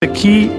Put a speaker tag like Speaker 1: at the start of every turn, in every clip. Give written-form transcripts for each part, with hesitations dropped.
Speaker 1: The key.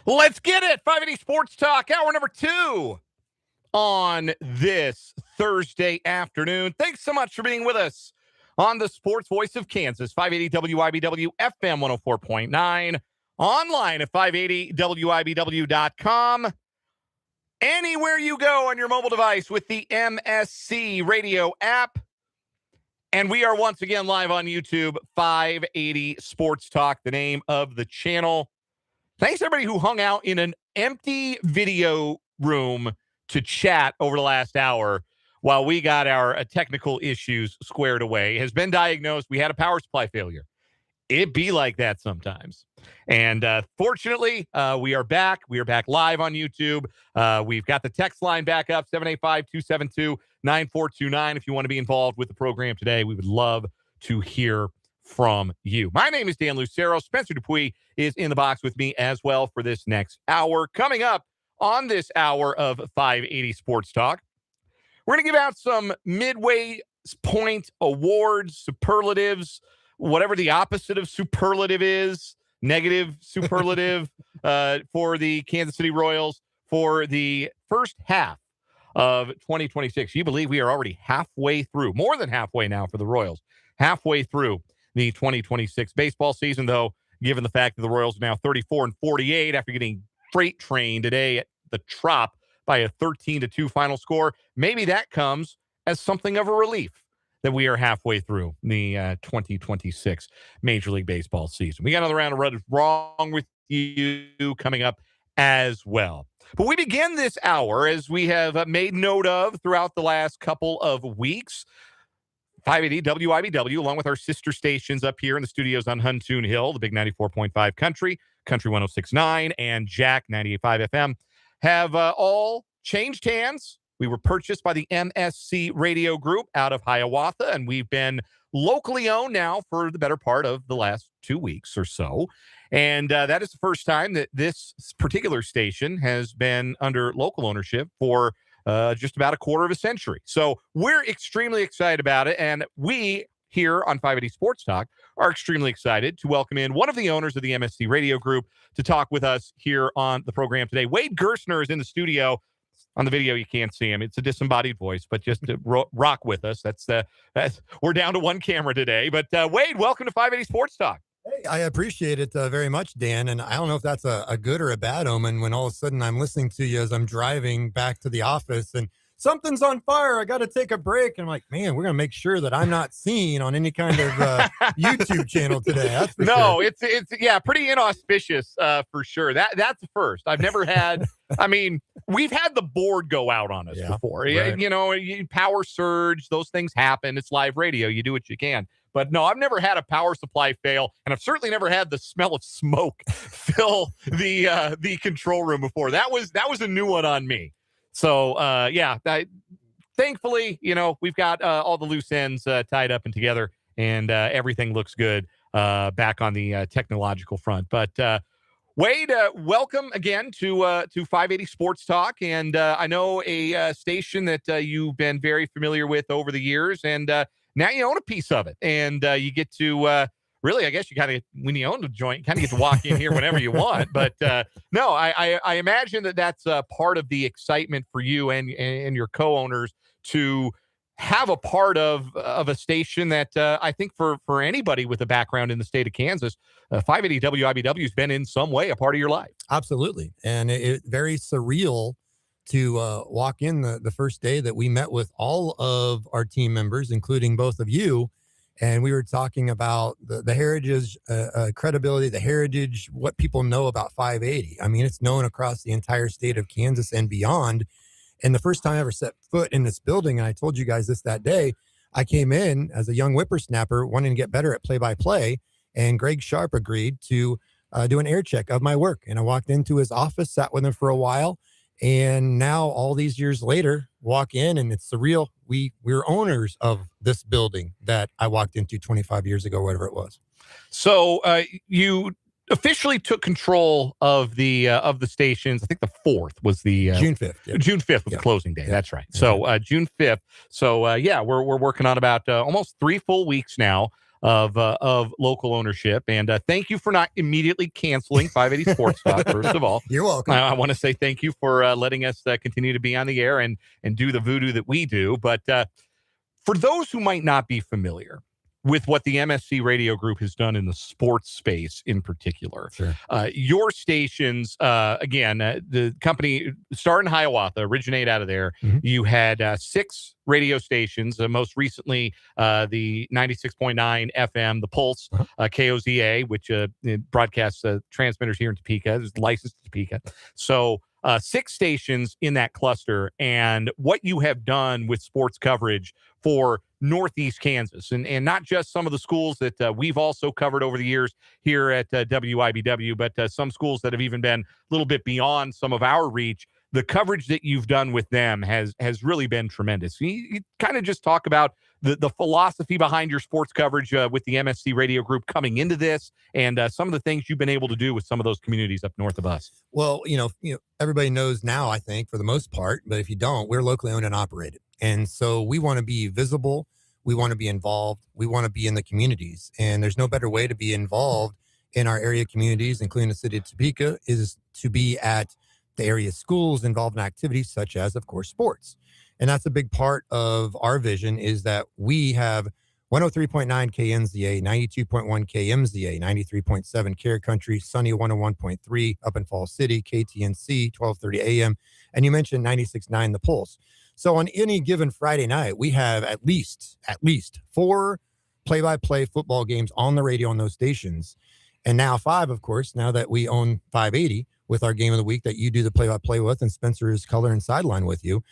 Speaker 2: Let's get it. 580 Sports Talk, hour number 2 on this Thursday afternoon. Thanks so much for being with us on the Sports Voice of Kansas, 580 WIBW FM 104.9, online at 580WIBW.com. Anywhere you go on your mobile device with the MSC Radio app. And we are once again live on YouTube, 580 Sports Talk, the name of the channel. Thanks everybody who hung out in an empty video room to chat over the last hour while we got our technical issues squared away. Has been diagnosed. We had a power supply failure. It be like that sometimes. And fortunately, we are back. We are back live on YouTube. We've got the text line back up, 785-272-9429. If you want to be involved with the program today, we would love to hear from you. My name is Dan Lucero. Spencer Dupuis is in the box with me as well for this next hour. Coming up on this hour of 580 Sports Talk, we're going to give out some midway point awards, superlatives, whatever the opposite of superlative is, negative superlative for the Kansas City Royals for the first half of 2026. You believe we are already halfway through, more than halfway now for the Royals, halfway through the 2026 baseball season, though, given the fact that the Royals are now 34-48 after getting freight trained today at the Trop by a 13-2 final score. Maybe that comes as something of a relief that we are halfway through the 2026 Major League Baseball season. We got another round of What Is Wrong With You coming up as well. But we begin this hour, as we have made note of throughout the last couple of weeks, 580 WIBW, along with our sister stations up here in the studios on Huntoon Hill, the big 94.5 Country, Country 106.9, and Jack 98.5 FM, have all changed hands. We were purchased by the MSC Radio Group out of Hiawatha, and we've been locally owned now for the better part of the last 2 weeks or so. And that is the first time that this particular station has been under local ownership for just about a quarter of a century. So we're extremely excited about it. And we here on 580 Sports Talk are extremely excited to welcome in one of the owners of the MSC Radio Group to talk with us here on the program today. Wade Gerstner is in the studio. On the video, you can't see him. It's a disembodied voice, but just to rock with us. That's we're down to one camera today. But Wade, welcome to 580 Sports Talk.
Speaker 3: Hey, I appreciate it very much, Dan. And I don't know if that's a good or a bad omen when all of a sudden I'm listening to you as I'm driving back to the office and something's on fire. I got to take a break. And I'm like, man, we're going to make sure that I'm not seen on any kind of YouTube channel today. That's for
Speaker 2: no,
Speaker 3: sure.
Speaker 2: It's pretty inauspicious for sure. That's the first. I've never had, I mean, we've had the board go out on us before.
Speaker 3: Right.
Speaker 2: You know, power surge, those things happen. It's live radio. You do what you can. But no, I've never had a power supply fail, and I've certainly never had the smell of smoke fill the control room before. That was a new one on me. So thankfully, you know, we've got all the loose ends tied up and together, and everything looks good back on the technological front. But Wade, welcome again to 580 Sports Talk, and I know a station that you've been very familiar with over the years, and now you own a piece of it, and you get to really, I guess you kind of, when you own the joint, you kind of get to walk in here whenever you want. But no, I imagine that's part of the excitement for you and your co-owners to have a part of a station that I think for anybody with a background in the state of Kansas, 580 WIBW has been in some way a part of your life.
Speaker 3: Absolutely. And it's very surreal to walk in the first day that we met with all of our team members, including both of you. And we were talking about the heritage, credibility, the heritage, what people know about 580. I mean, it's known across the entire state of Kansas and beyond. And the first time I ever set foot in this building, and I told you guys this that day, I came in as a young whippersnapper wanting to get better at play-by-play, and Greg Sharp agreed to do an air check of my work. And I walked into his office, sat with him for a while, and now all these years later, walk in, and it's surreal. We're owners of this building that I walked into 25 years ago, whatever it was.
Speaker 2: So you officially took control of the stations. I think the 4th was the
Speaker 3: June 5th. Yeah.
Speaker 2: June 5th was the closing day. Yeah. That's right. So June 5th. So we're working on about almost 3 full weeks now of local ownership. And thank you for not immediately canceling 580 Sports Talk. First of all,
Speaker 3: you're welcome.
Speaker 2: I want to say thank you for letting us continue to be on the air and do the voodoo that we do. But for those who might not be familiar with what the MSC Radio Group has done in the sports space in particular.
Speaker 3: Sure.
Speaker 2: Your stations, again, the company started in Hiawatha, originate out of there. Mm-hmm. You had 6 radio stations, most recently the 96.9 FM, the Pulse, KOZA, which broadcasts transmitters here in Topeka, is licensed to Topeka. So 6 stations in that cluster, and what you have done with sports coverage for Northeast Kansas, and not just some of the schools that we've also covered over the years here at WIBW, but some schools that have even been a little bit beyond some of our reach. The coverage that you've done with them has really been tremendous. You kind of just talk about the philosophy behind your sports coverage with the MSC Radio Group coming into this, and some of the things you've been able to do with some of those communities up north of us.
Speaker 3: Well, you know, everybody knows now, I think, for the most part, but if you don't, we're locally owned and operated. And so we want to be visible. We want to be involved. We want to be in the communities. And there's no better way to be involved in our area communities, including the city of Topeka, is to be at the area schools involved in activities such as, of course, sports. And that's a big part of our vision, is that we have 103.9 KNZA, 92.1 KMZA, 93.7 Care Country, Sunny 101.3 up in Falls City, KTNC 1230 AM, and you mentioned 96.9 The Pulse. So on any given Friday night, we have at least 4 play-by-play football games on the radio on those stations. And now 5, of course, now that we own 580 with our game of the week that you do the play-by-play with, and Spencer is color and sideline with you.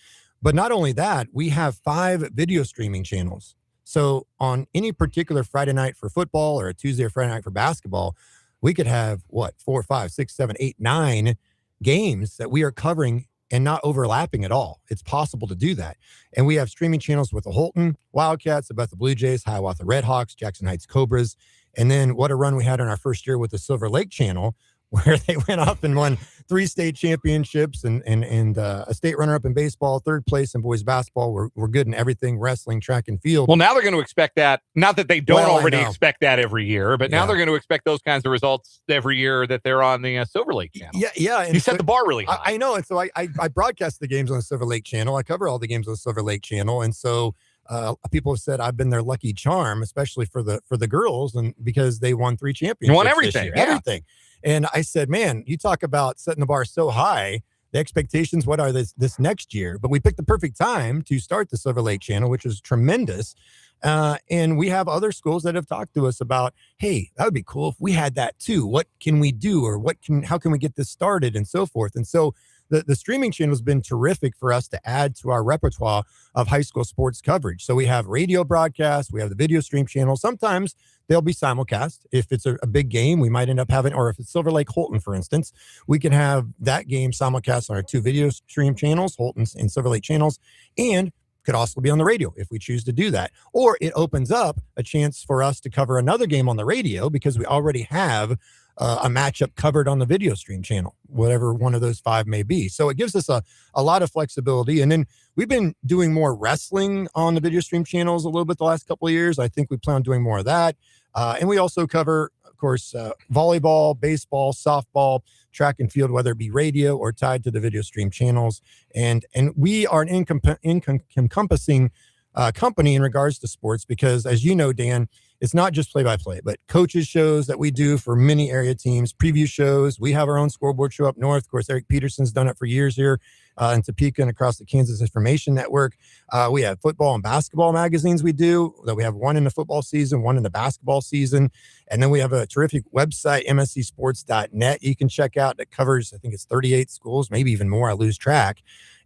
Speaker 3: But not only that, we have 5 video streaming channels. So on any particular Friday night for football or a Tuesday or Friday night for basketball, we could have 4, 5, 6, 7, 8, 9 games that we are covering and not overlapping at all. It's possible to do that. And we have streaming channels with the Holton Wildcats, the Bethel Blue Jays, Hiawatha Redhawks, Jackson Heights Cobras. And then what a run we had in our first year with the Silver Lake Channel, where they went up and won 3 state championships and a state runner-up in baseball, 3rd place in boys basketball. We're good in everything, wrestling, track, and field.
Speaker 2: Well, now they're going to expect that. Not that they don't already expect that every year, but now they're going to expect those kinds of results every year that they're on the Silver Lake Channel.
Speaker 3: Yeah. And
Speaker 2: you set the bar really high.
Speaker 3: I know. And so I broadcast the games on the Silver Lake Channel. I cover all the games on the Silver Lake Channel. And so people have said I've been their lucky charm, especially for the girls, and because they won 3 championships.
Speaker 2: You won everything.
Speaker 3: This year, everything. And I said, man, you talk about setting the bar so high. The expectations, what are this next year? But we picked the perfect time to start the Silver Lake Channel, which is tremendous. And we have other schools that have talked to us about, hey, that would be cool if we had that too. What can we do, or how can we get this started, and so forth. And so the streaming channel has been terrific for us to add to our repertoire of high school sports coverage. So we have radio broadcasts, we have the video stream channel. Sometimes they'll be simulcast. If it's a big game, we might end up having, or if it's Silver Lake Holton, for instance, we can have that game simulcast on our 2 video stream channels, Holton and Silver Lake channels. And could also be on the radio if we choose to do that. Or it opens up a chance for us to cover another game on the radio because we already have a matchup covered on the video stream channel, whatever one of those 5 may be. So it gives us a lot of flexibility. And then we've been doing more wrestling on the video stream channels a little bit the last couple of years. I think we plan on doing more of that. And we also cover, of course, volleyball, baseball, softball, track and field, whether it be radio or tied to the video stream channels. And we are an encompassing company in regards to sports because, as you know, Dan, it's not just play-by-play, but coaches shows that we do for many area teams, preview shows. We have our own scoreboard show up north. Of course, Eric Peterson's done it for years here in Topeka and across the Kansas Information Network. We have football and basketball magazines we do. That we have one in the football season, one in the basketball season. And then we have a terrific website, MSCsports.Net, you can check out that covers, I think it's 38 schools, maybe even more. I lose track.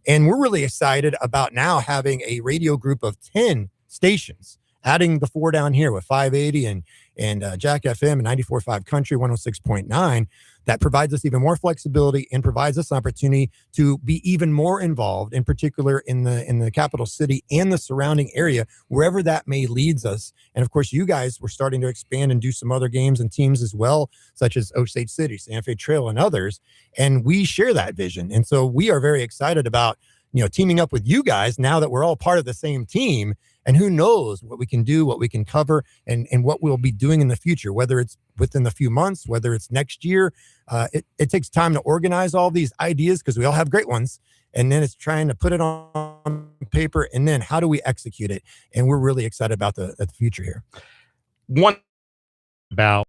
Speaker 3: And we're really excited about now having a radio group of 10 stations, adding the 4 down here with 580 and Jack FM and 94.5 Country, 106.9. That provides us even more flexibility and provides us an opportunity to be even more involved, in particular in the capital city and the surrounding area, wherever that may leads us. And of course, you guys were starting to expand and do some other games and teams as well, such as Osage City, Santa Fe Trail, and others. And we share that vision. And so we are very excited about, teaming up with you guys now that we're all part of the same team. And who knows what we can do, what we can cover, and what we'll be doing in the future, whether it's within a few months, whether it's next year. It takes time to organize all these ideas because we all have great ones. And then it's trying to put it on paper. And then how do we execute it? And we're really excited about the future here.
Speaker 2: One about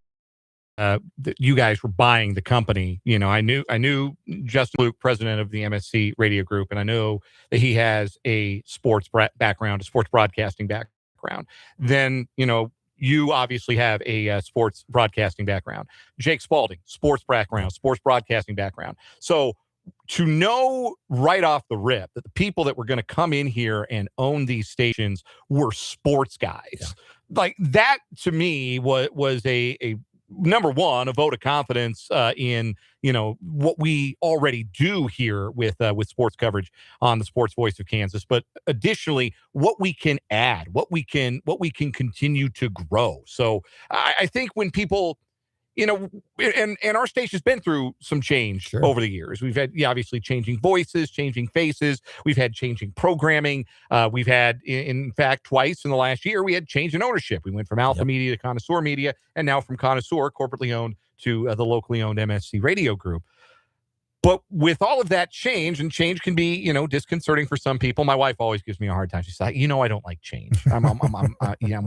Speaker 2: you guys were buying the company. I knew Justin Luke, president of the MSC Radio Group, and I know that he has a sports background, a sports broadcasting background. Then, you obviously have a sports broadcasting background. Jake Spalding, sports background, sports broadcasting background. So to know right off the rip that the people that were going to come in here and own these stations were sports guys, like that to me was a number one, a vote of confidence in what we already do here with sports coverage on the Sports Voice of Kansas, but additionally what we can add, what we can continue to grow. So I think when people, and our station's been through some change over the years. We've had obviously changing voices, changing faces. We've had changing programming. We've had, in fact, twice in the last year, we had change in ownership. We went from Alpha Media to Connoisseur Media, and now from Connoisseur, corporately owned, to the locally owned MSC Radio Group. But with all of that change, and change can be, disconcerting for some people. My wife always gives me a hard time. She's like, I don't like change. I'm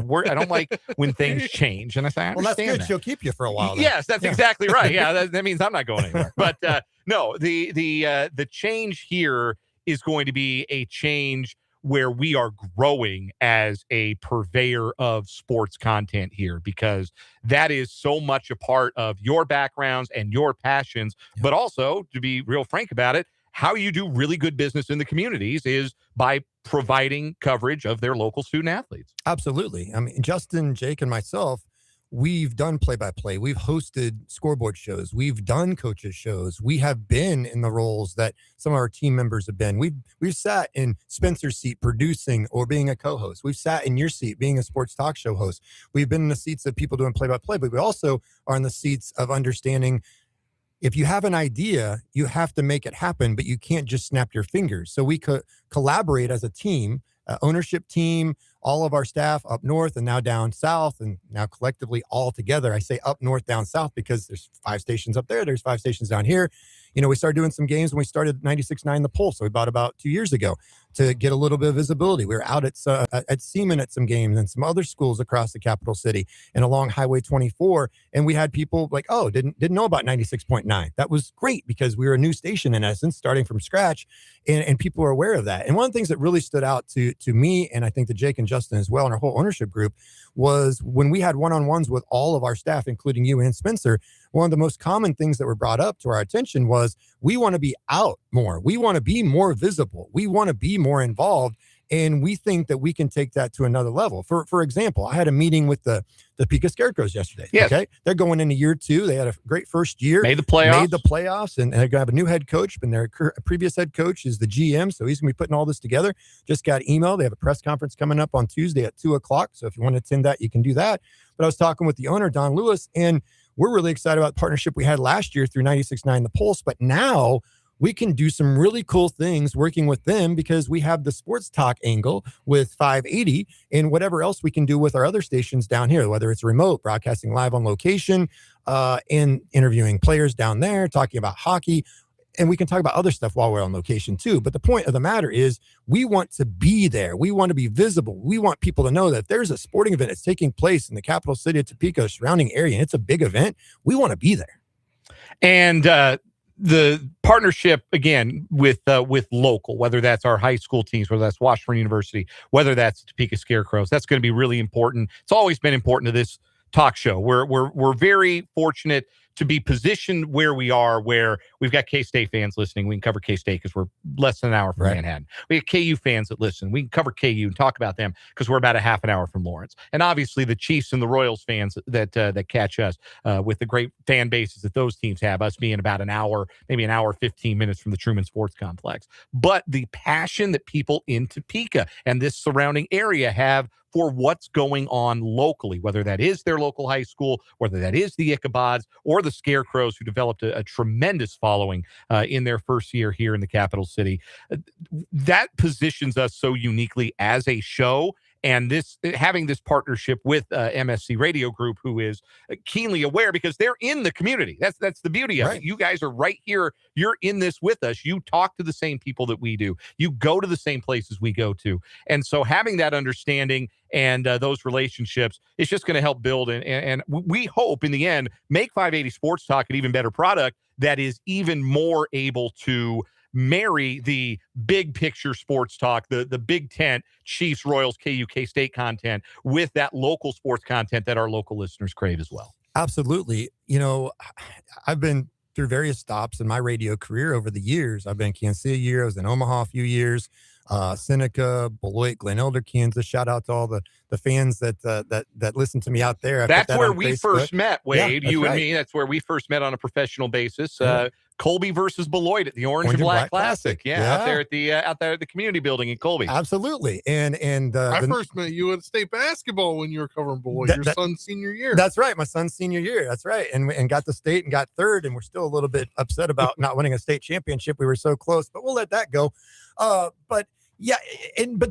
Speaker 2: worried. I don't like when things change. And I say, I understand
Speaker 3: that's good.
Speaker 2: That.
Speaker 3: She'll keep you for a while. Then.
Speaker 2: Yes, that's exactly right. Yeah, that means I'm not going anywhere. But no, the change here is going to be a change where we are growing as a purveyor of sports content here, because that is so much a part of your backgrounds and your passions, but also, to be real frank about it, how you do really good business in the communities is by providing coverage of their local student athletes.
Speaker 3: Absolutely. I mean, Justin, Jake, and myself, we've done play-by-play. We've hosted scoreboard shows. We've done coaches shows. We have been in the roles that some of our team members have been. We've sat in Spencer's seat producing or being a co-host. We've sat in your seat being a sports talk show host. We've been in the seats of people doing play-by-play, but we also are in the seats of understanding if you have an idea, you have to make it happen, but you can't just snap your fingers. So we collaborate as a team, ownership team, all of our staff up north and now down south, and now collectively all together. I say up north, down south, because there's 5 stations up there. There's 5 stations down here. We started doing some games when we started 96.9 The Pulse. So we bought about 2 years ago to get a little bit of visibility. We were out at Seaman at some games and some other schools across the capital city and along Highway 24. And we had people like, didn't know about 96.9. That was great because we were a new station in essence, starting from scratch, and people are aware of that. And one of the things that really stood out to me, and I think to Jake and Justin as well, and our whole ownership group, was when we had one-on-ones with all of our staff, including you and Spencer, one of the most common things that were brought up to our attention was we want to be out more. We want to be more visible. We want to be more involved. And we think that we can take that to another level. For example, I had a meeting with the Topeka Scarecrows yesterday.
Speaker 2: Yes.
Speaker 3: Okay. They're going into year 2. They had a great first year.
Speaker 2: Made the playoffs.
Speaker 3: And they're going to have a new head coach, and their previous head coach is the GM. So he's going to be putting all this together. Just got email. They have a press conference coming up on Tuesday at 2:00. So if you want to attend that, you can do that. But I was talking with the owner, Don Lewis, and we're really excited about the partnership we had last year through 96.9 The Pulse. But now we can do some really cool things working with them because we have the sports talk angle with 580 and whatever else we can do with our other stations down here, whether it's remote, broadcasting live on location, and interviewing players down there, talking about hockey. And we can talk about other stuff while we're on location too. But the point of the matter is we want to be there. We want to be visible. We want people to know that if there's a sporting event that's taking place in the capital city of Topeka, surrounding area, and it's a big event, we want to be there.
Speaker 2: And the partnership, again, with local, whether that's our high school teams, whether that's Washburn University, whether that's Topeka Scarecrows, that's going to be really important. It's always been important to this talk show. We're very fortunate to be positioned where we are, where we've got K-State fans listening. We can cover K-State because we're less than an hour from Manhattan. We have KU fans that listen. We can cover KU and talk about them because we're about a half an hour from Lawrence. And obviously the Chiefs and the Royals fans that catch us with the great fan bases that those teams have, us being about an hour, maybe an hour, 15 minutes from the Truman Sports Complex. But the passion that people in Topeka and this surrounding area have for what's going on locally, whether that is their local high school, whether that is the Ichabods or the Scarecrows, who developed a tremendous following in their first year here in the capital city. That positions us so uniquely as a show. And this having this partnership with MSC Radio Group, who is keenly aware because they're in the community. That's the beauty of it. You guys are right here. You're in this with us. You talk to the same people that we do. You go to the same places we go to. And so having that understanding and those relationships is just going to help build. And we hope in the end, make 580 Sports Talk an even better product that is even more able to marry the big picture sports talk, the big tent, Chiefs, Royals, KU, K-State content with that local sports content that our local listeners crave as well.
Speaker 3: Absolutely. You know, I've been through various stops in my radio career over the years. I've been in Kansas City a year. I was in Omaha a few years, Seneca, Beloit, Glen Elder, Kansas. Shout out to all the fans that listen to me out there.
Speaker 2: That's where we first met, Wade. You and me. That's where we first met on a professional basis. Colby versus Beloit at the Orange and Black Classic. Out there at the community building in Colby.
Speaker 3: Absolutely. And
Speaker 1: I first met you at state basketball when you were covering Beloit, your son's senior year.
Speaker 3: That's right. My son's senior year. That's right. And got the state and got third. And we're still a little bit upset about not winning a state championship. We were so close, but we'll let that go. But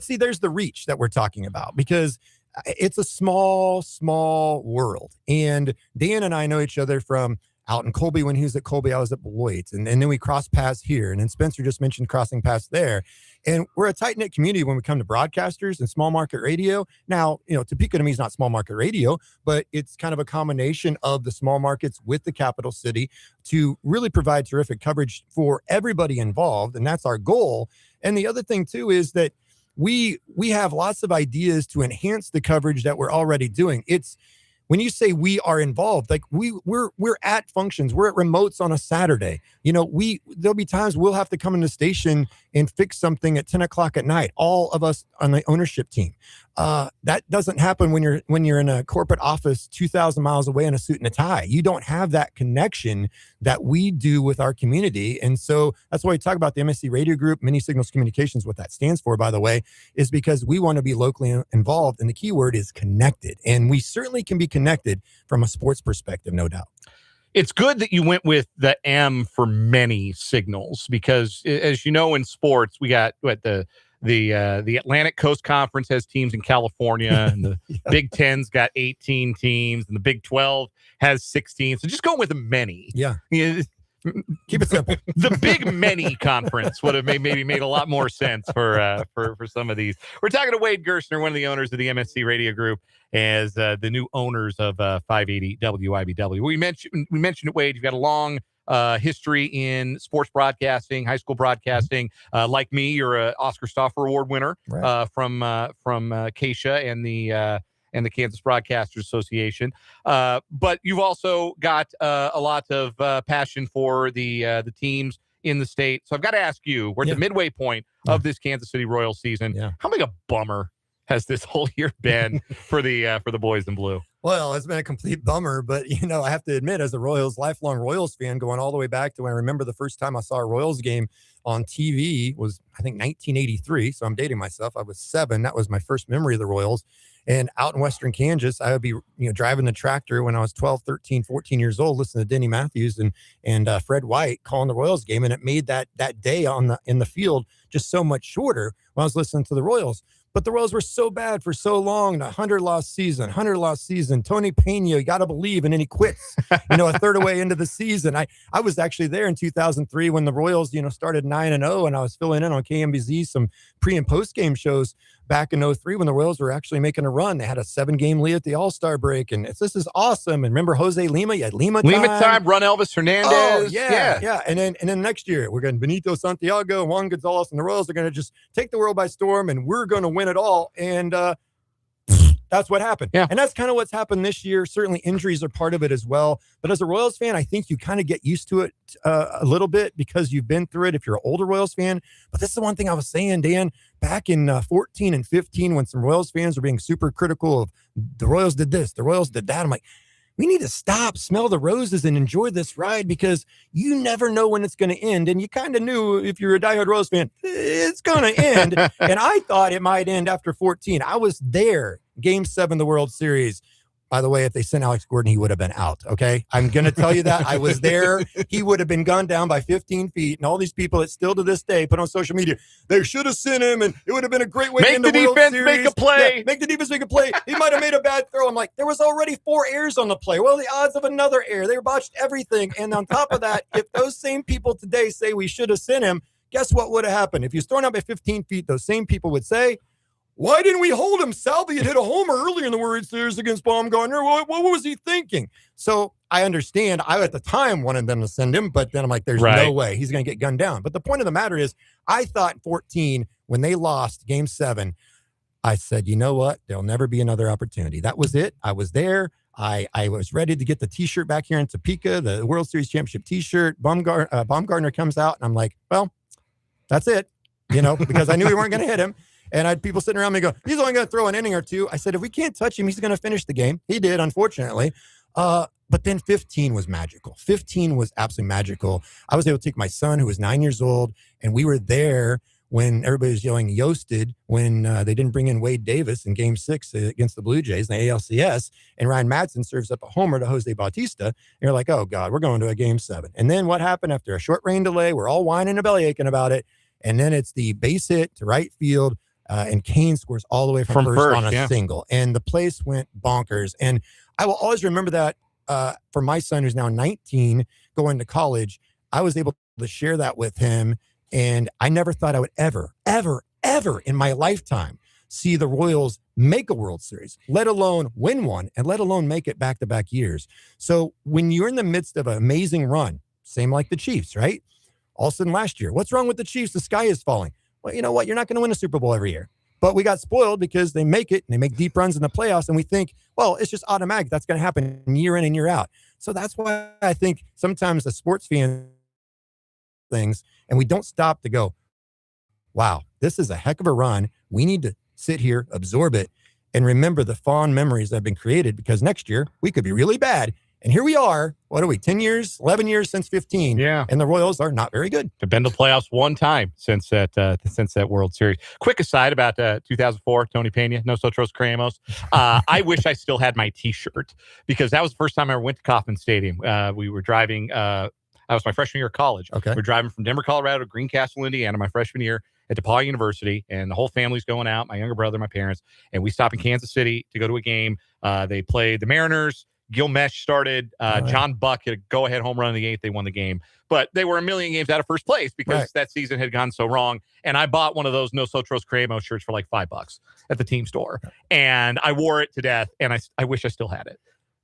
Speaker 3: see, there's the reach that we're talking about because it's a small world. And Dan and I know each other from out in Colby. When he was at Colby, I was at Beloit. And then we crossed paths here. And then Spencer just mentioned crossing paths there. And we're a tight-knit community when we come to broadcasters and small market radio. Now, you know, Topeka to me is not small market radio, but it's kind of a combination of the small markets with the capital city to really provide terrific coverage for everybody involved. And that's our goal. And the other thing, too, is that we have lots of ideas to enhance the coverage that we're already doing. It's when you say we are involved, like we're at functions, we're at remotes on a Saturday. You know, there'll be times we'll have to come in the station and fix something at 10 o'clock at night. All of us on the ownership team. That doesn't happen when you're in a corporate office 2,000 miles away in a suit and a tie. You don't have that connection that we do with our community. And so that's why we talk about the MSC Radio Group, Mini Signals Communications. What that stands for, by the way, is because we want to be locally involved. And the key word is connected. And we certainly can be connected from a sports perspective, no doubt.
Speaker 2: It's good that you went with the M for many signals because, as you know, in sports, we got the Atlantic Coast Conference has teams in California, and the Big Ten's got 18 teams, and the Big 12 has 16. So just go with the many.
Speaker 3: Yeah. Keep it simple.
Speaker 2: The Big Many Conference would have maybe made a lot more sense for some of these. We're talking to Wade Gerstner, one of the owners of the MSC Radio Group, as the new owners of 580 WIBW. We mentioned it, Wade. You've got a long history in sports broadcasting, high school broadcasting. Like me, you're an Oscar Stauffer Award winner from Acacia and the Kansas Broadcasters Association. But you've also got a lot of passion for the teams in the state. So I've got to ask you, we're at the midway point of this Kansas City Royals season.
Speaker 3: Yeah.
Speaker 2: How big a bummer has this whole year been for the boys in blue?
Speaker 3: Well, it's been a complete bummer, but, I have to admit, as a lifelong Royals fan, going all the way back to when I remember the first time I saw a Royals game on TV was, I think, 1983. So I'm dating myself. I was 7. That was my first memory of the Royals. And out in Western Kansas, I would be, driving the tractor when I was 12, 13, 14 years old, listening to Denny Matthews and Fred White calling the Royals game. And it made that day in the field just so much shorter when I was listening to the Royals. But the Royals were so bad for so long. 100-loss season. Tony Pena, you got to believe, and then he quits, a third away into the season. I was actually there in 2003 when the Royals, started 9-0, and I was filling in on KMBZ some pre- and post-game shows back in 03 when the Royals were actually making a run. They had a 7-game lead at the All-Star break, and this is awesome. And remember Jose Lima? You had Lima time,
Speaker 2: run Elvis Hernandez.
Speaker 3: Oh, yeah. And then next year, we're going Benito Santiago, Juan Gonzalez, and the Royals are going to just take the world by storm, and we're going to win it all. And that's what happened.
Speaker 2: Yeah.
Speaker 3: And that's kind of what's happened this year. Certainly injuries are part of it as well. But as a Royals fan, I think you kind of get used to it a little bit because you've been through it if you're an older Royals fan. But this is the one thing I was saying, Dan, back in 14 and 15 when some Royals fans were being super critical of the Royals did this, the Royals did that. I'm like, we need to stop, smell the roses, and enjoy this ride because you never know when it's going to end. And you kind of knew if you're a diehard Royals fan, it's going to end. And I thought it might end after 14. I was there, Game 7 of the World Series. By the way, if they sent Alex Gordon, he would have been out, okay? I'm going to tell you that. I was there. He would have been gunned down by 15 feet. And all these people that still to this day put on social media, they should have sent him, and it would have been a great way to end the World Series.
Speaker 2: Make a play.
Speaker 3: Yeah, make the defense make a play. He might have made a bad throw. I'm like, there was already 4 errors on the play. Well, the odds of another error. They botched everything. And on top of that, if those same people today say we should have sent him, guess what would have happened? If he was thrown out by 15 feet, those same people would say, why didn't we hold him? Salvi had hit a homer earlier in the World Series against Baumgartner. What was he thinking? So I understand. I, at the time, wanted them to send him, but then I'm like, there's no way he's going to get gunned down. But the point of the matter is, I thought 14, when they lost Game 7, I said, you know what? There'll never be another opportunity. That was it. I was there. I was ready to get the T-shirt back here in Topeka, the World Series Championship T-shirt. Baumgartner comes out, and I'm like, well, that's it, because I knew we weren't going to hit him. And I had people sitting around me go, he's only going to throw an inning or two. I said, if we can't touch him, he's going to finish the game. He did, unfortunately. But then 15 was magical. 15 was absolutely magical. I was able to take my son, who was 9 years old, and we were there when everybody was yelling "Yoasted" when they didn't bring in Wade Davis in Game 6 against the Blue Jays in the ALCS, and Ryan Madsen serves up a homer to Jose Bautista. And you're like, oh, God, we're going to a Game 7. And then what happened after a short rain delay? We're all whining and belly aching about it. And then it's the base hit to right field. And Kane scores all the way from first on a single. And the place went bonkers. And I will always remember that for my son, who's now 19, going to college. I was able to share that with him. And I never thought I would ever in my lifetime see the Royals make a World Series, let alone win one, and let alone make it back-to-back years. So when you're in the midst of an amazing run, same like the Chiefs, right? All of a sudden last year, what's wrong with the Chiefs? The sky is falling. Well, you know what? You're not going to win a Super Bowl every year. But we got spoiled because they make it and they make deep runs in the playoffs. And we think, well, it's just automatic. That's going to happen year in and year out. So that's why I think sometimes the sports fan things, and we don't stop to go, wow, this is a heck of a run. We need to sit here, absorb it, and remember the fond memories that have been created because next year we could be really bad. And here we are, what are we, 10 years, 11 years since 15?
Speaker 2: Yeah.
Speaker 3: And the Royals are not very good.
Speaker 2: They've been to the playoffs one time since that World Series. Quick aside about 2004, Tony Pena, Nosotros Creemos. I wish I still had my T-shirt because that was the first time I ever went to Kauffman Stadium. We were driving, that was my freshman year of college.
Speaker 3: Okay.
Speaker 2: We're driving from Denver, Colorado to Greencastle, Indiana, my freshman year at DePaul University, and the whole family's going out, my younger brother, my parents, and we stop in Kansas City to go to a game. They played the Mariners. Gil Mesh started. John Buck hit a go-ahead home run in the 8th. They won the game. But they were a million games out of first place because that season had gone so wrong. And I bought one of those Nosotros Creemos shirts for like $5 at the team store. And I wore it to death, and I wish I still had it.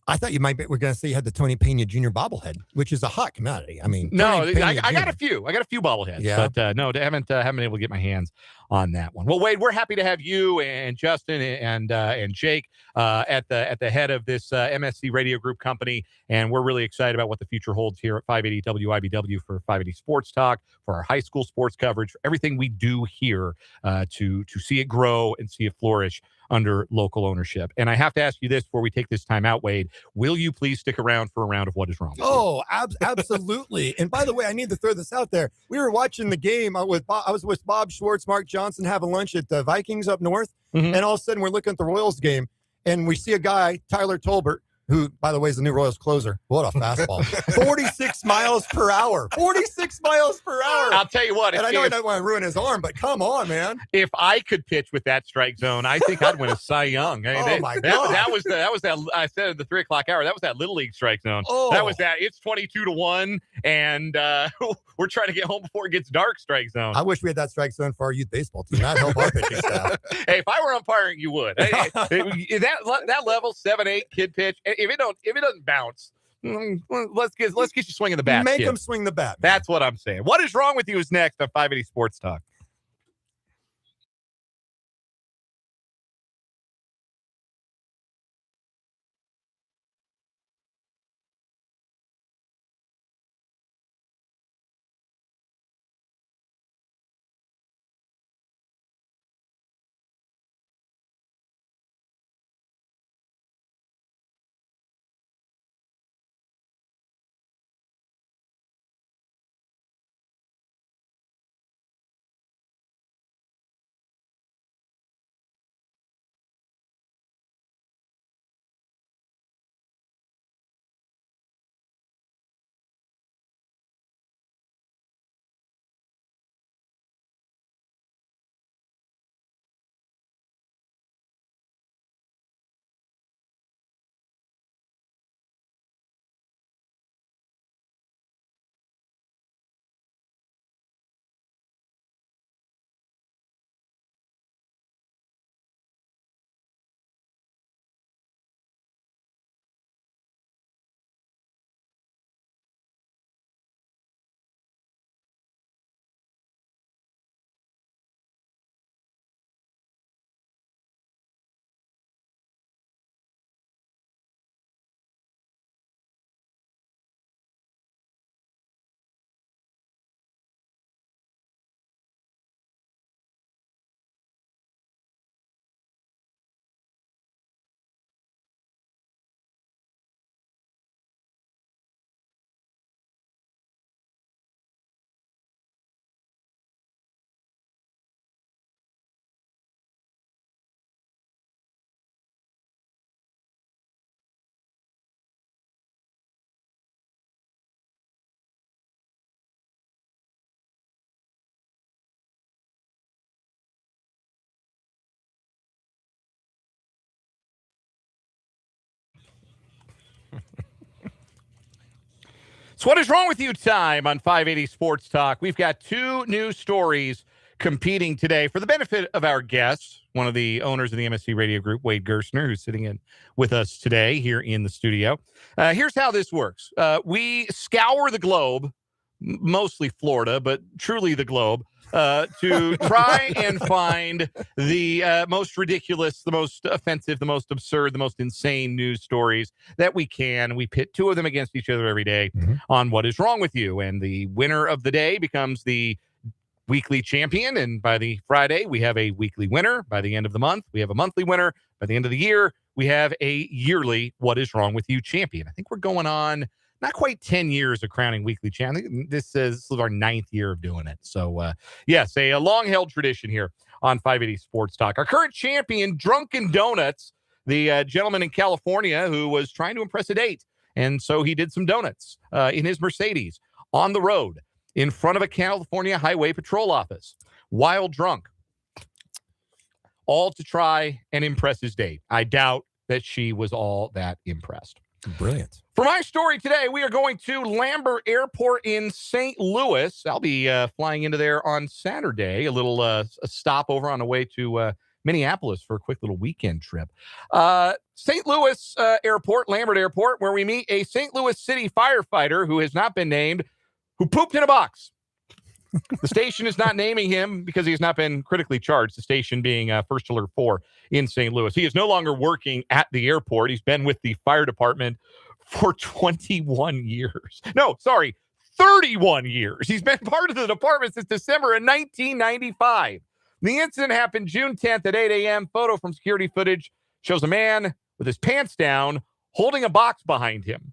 Speaker 3: I thought we're going to say you had the Tony Pena Jr. bobblehead, which is a hot commodity. I mean,
Speaker 2: no,
Speaker 3: Tony Pena
Speaker 2: I got
Speaker 3: Jr.
Speaker 2: a few. I got a few bobbleheads,
Speaker 3: Yeah.
Speaker 2: but no, I haven't been able to get my hands on that one. Well, Wade, we're happy to have you and Justin and Jake at the head of this MSC Radio Group company, and we're really excited about what the future holds here at 580 WIBW for 580 Sports Talk, for our high school sports coverage, for everything we do here to see it grow and see it flourish under local ownership. And I have to ask you this before we take this time out, Wade. Will you please stick around for a round of What Is Wrong with You?
Speaker 3: Oh, absolutely. And by the way, I need to throw this out there. We were watching the game. I was with Bob Schwartz, Mark Johnson, having lunch at the Vikings up north.
Speaker 2: Mhm.
Speaker 3: And all of a sudden, we're looking at the Royals game, and we see a guy, Tyler Tolbert, who, by the way, is the new Royals closer. What a fastball. 46 miles per hour. 46 miles per hour.
Speaker 2: I'll tell you what.
Speaker 3: And I know I don't want to ruin his arm, but come on, man.
Speaker 2: If I could pitch with that strike zone, I think I'd win a Cy Young. I mean,
Speaker 3: my God.
Speaker 2: that was that. I said at the 3 o'clock hour. That was that little league strike zone.
Speaker 3: Oh.
Speaker 2: That was that. It's 22-1, and we're trying to get home before it gets dark. Strike zone.
Speaker 3: I wish we had that strike zone for our youth baseball team. That'd help our pitching staff.
Speaker 2: Hey, if I were umpiring, you would. Hey, that level 7-8 kid pitch. If it doesn't bounce, let's get you swinging the bat.
Speaker 3: Make
Speaker 2: kid.
Speaker 3: him swing the bat.
Speaker 2: That's what I'm saying. What Is Wrong with You is next on 580 Sports Talk. So what is wrong with you time on 580 Sports Talk? We've got two news stories competing today for the benefit of our guests, one of the owners of the MSC Radio Group, Wade Gerstner, who's sitting in with us today here in the studio. Here's how this works. We scour the globe, mostly Florida, but truly the globe, to try and find the most ridiculous, the most offensive, the most absurd, the most insane news stories that we can. We pit two of them against each other every day on What Is Wrong with You. And the winner of the day becomes the weekly champion. And by the Friday, we have a weekly winner. By the end of the month, we have a monthly winner. By the end of the year, we have a yearly What Is Wrong with You champion. I think we're going on not quite 10 years of crowning weekly champ. I think this is our 9th year of doing it. So, yes, a long-held tradition here on 580 Sports Talk. Our current champion, Drunken Donuts, the gentleman in California who was trying to impress a date. And so he did some donuts in his Mercedes on the road in front of a California Highway Patrol office, while drunk, all to try and impress his date. I doubt that she was all that impressed.
Speaker 3: Brilliant.
Speaker 2: For my story today, we are going to Lambert Airport in St. Louis. I'll be flying into there on Saturday, a little a stopover on the way to Minneapolis for a quick little weekend trip. St. Louis Airport, Lambert Airport, where we meet a St. Louis City firefighter who has not been named, who pooped in a box. The station is not naming him because he has not been critically charged, the station being First Alert 4 in St. Louis. He is no longer working at the airport. He's been with the fire department for 21 years. No, sorry, 31 years. He's been part of the department since December of 1995. The incident happened June 10th at 8 a.m. Photo from security footage shows a man with his pants down holding a box behind him.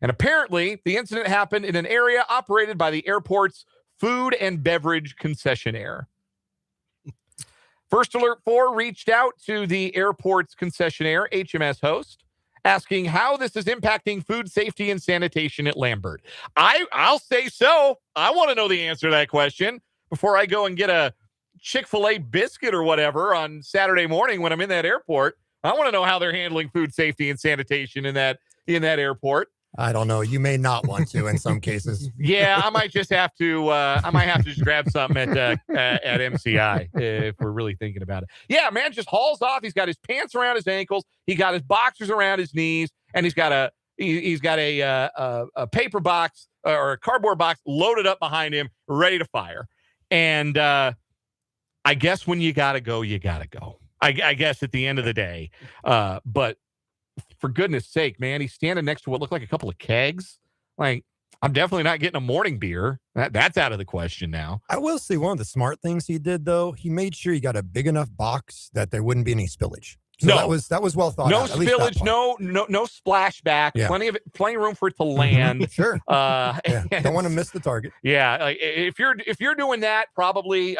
Speaker 2: And apparently, the incident happened in an area operated by the airport's food and beverage concessionaire. First Alert 4 reached out to the airport's concessionaire, HMS Host, asking how this is impacting food safety and sanitation at Lambert. I'll say so. I want to know the answer to that question before I go and get a Chick-fil-A biscuit or whatever on Saturday morning when I'm in that airport. I want to know how they're handling food safety and sanitation in that airport.
Speaker 3: I don't know. You may not want to in some cases.
Speaker 2: Yeah, I might just have to. Just grab something at MCI if we're really thinking about it. Yeah, man, just hauls off. He's got his pants around his ankles. He got his boxers around his knees, and he's got a paper box or a cardboard box loaded up behind him, ready to fire. And I guess when you gotta go, you gotta go. I guess at the end of the day, but. For goodness sake, man, he's standing next to what looked like a couple of kegs. Like, I'm definitely not getting a morning beer. That's out of the question now.
Speaker 3: I will say one of the smart things he did, though, he made sure he got a big enough box that there wouldn't be any spillage. So
Speaker 2: no,
Speaker 3: that was well thought
Speaker 2: no
Speaker 3: out.
Speaker 2: Spillage, no splashback.
Speaker 3: Yeah.
Speaker 2: Plenty room for it to land.
Speaker 3: Sure. Don't want to miss the target.
Speaker 2: Yeah, like if you're doing that, probably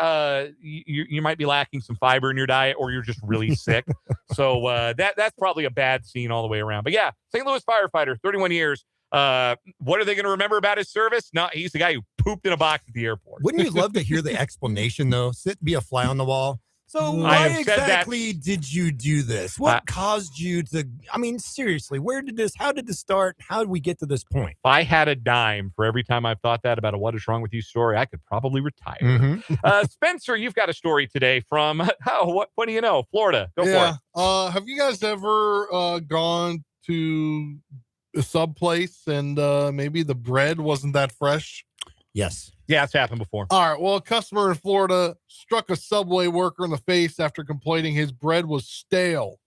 Speaker 2: you might be lacking some fiber in your diet, or you're just really sick. So that's probably a bad scene all the way around. But yeah, St. Louis firefighter, 31 years. What are they going to remember about his service? No, he's the guy who pooped in a box at the airport.
Speaker 3: Wouldn't you love to hear the explanation, though? Be a fly on the wall. So why exactly did you do this? What caused you to, I mean, seriously, how did this start? How did we get to this point?
Speaker 2: If I had a dime for every time I've thought that about a What Is Wrong With You story, I could probably retire.
Speaker 3: Mm-hmm.
Speaker 2: Spencer, you've got a story today from, what do you know? Florida. Go for it.
Speaker 1: Have you guys ever gone to a sub place and maybe the bread wasn't that fresh?
Speaker 3: Yes.
Speaker 2: Yeah, it's happened before.
Speaker 1: All right. Well, a customer in Florida struck a Subway worker in the face after complaining his bread was stale,